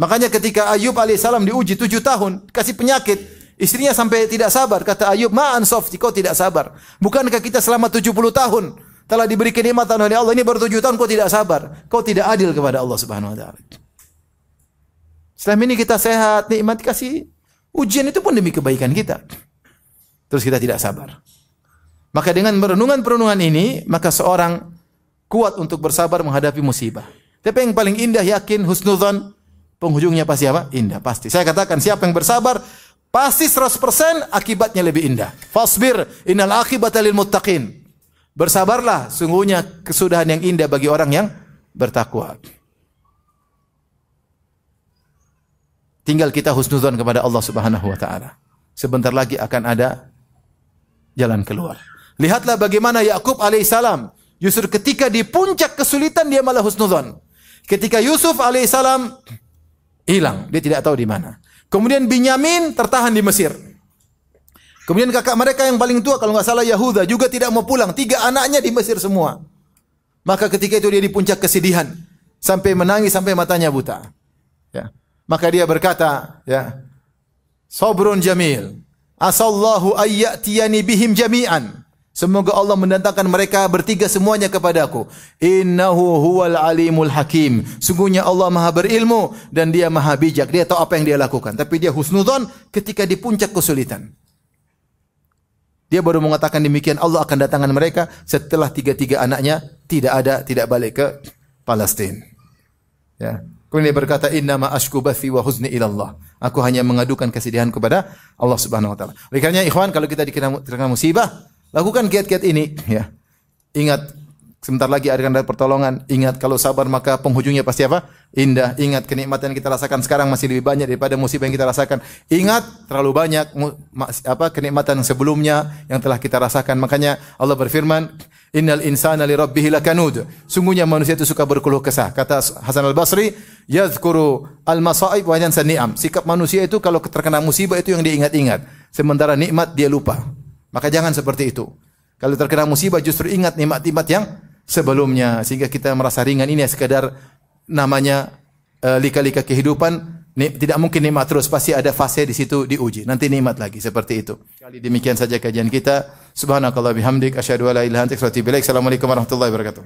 Makanya ketika Ayub alaihissalam diuji 7 tahun, kasih penyakit, istrinya sampai tidak sabar. Kata Ayub, ma'an softi, kau tidak sabar. Bukankah kita selama 70 tahun telah diberi kenikmatan oleh Allah, ini baru 7 tahun kau tidak sabar. Kau tidak adil kepada Allah Subhanahu wa taala. Selama ini kita sehat, nikmat, kasih ujian itu pun demi kebaikan kita. Terus kita tidak sabar. Maka dengan perenungan-perenungan ini, maka seorang kuat untuk bersabar menghadapi musibah. Tapi yang paling indah, yakin, husnudzon, penghujungnya pasti apa? Indah, pasti. Saya katakan siapa yang bersabar, pasti 100% akibatnya lebih indah. Fasbir, innal aqibata lil muttaqin. Bersabarlah, sungguhnya kesudahan yang indah bagi orang yang bertakwa. Tinggal kita husnudzon kepada Allah Subhanahu wa taala. Sebentar lagi akan ada jalan keluar. Lihatlah bagaimana Yakub alaihissalam, justru ketika di puncak kesulitan dia malah husnudzon. Ketika Yusuf alaihissalam hilang, dia tidak tahu di mana. Kemudian Binyamin tertahan di Mesir. Kemudian kakak mereka yang paling tua, kalau nggak salah Yahuda, juga tidak mau pulang. 3 anaknya di Mesir semua. Maka ketika itu dia di puncak kesedihan, sampai menangis sampai matanya buta. Ya. Maka dia berkata, ya, sabrun jamil, asallahu ayyatiyani bihim jami'an. Semoga Allah mendatangkan mereka bertiga semuanya kepadaku. Innahu huwal alimul hakim. Sungguhnya Allah maha berilmu dan dia maha bijak. Dia tahu apa yang dia lakukan. Tapi dia husnudzon ketika di puncak kesulitan. Dia baru mengatakan demikian, Allah akan datangkan mereka setelah 3 anaknya tidak balik ke Palestina. Ya. Kemudian dia berkata, innama ashku bathi wa huzni ila Allah. Aku hanya mengadukan kesedihan kepada Allah Subhanahu wa taala. Oleh karenanya ikhwan, kalau kita dikena musibah, lakukan kiat-kiat ini, ya. Ingat, sebentar lagi akan ada pertolongan. Ingat, kalau sabar maka penghujungnya pasti apa? Indah. Ingat, kenikmatan yang kita rasakan sekarang masih lebih banyak daripada musibah yang kita rasakan. Ingat, terlalu banyak kenikmatan sebelumnya yang telah kita rasakan. Makanya Allah berfirman, innal insana li rabbih lakanud. Sungguhnya manusia itu suka berkeluh kesah. Kata Hasan Al-Basri, yadhkuru al-masaib wa yansa ni'am. Sikap manusia itu kalau terkena musibah itu yang diingat-ingat. Sementara nikmat dia lupa. Maka jangan seperti itu. Kalau terkena musibah justru ingat nikmat-nikmat yang sebelumnya sehingga kita merasa ringan. Ini sekedar namanya lika-lika kehidupan. Tidak mungkin nikmat terus, pasti ada fase di situ diuji. Nanti nikmat lagi seperti itu. Kali demikian saja kajian kita. Subhanakallah bihamdik asyhadu an la ilaha illa anta astaghfiruka wa atubu ilaik. Assalamualaikum warahmatullahi wabarakatuh.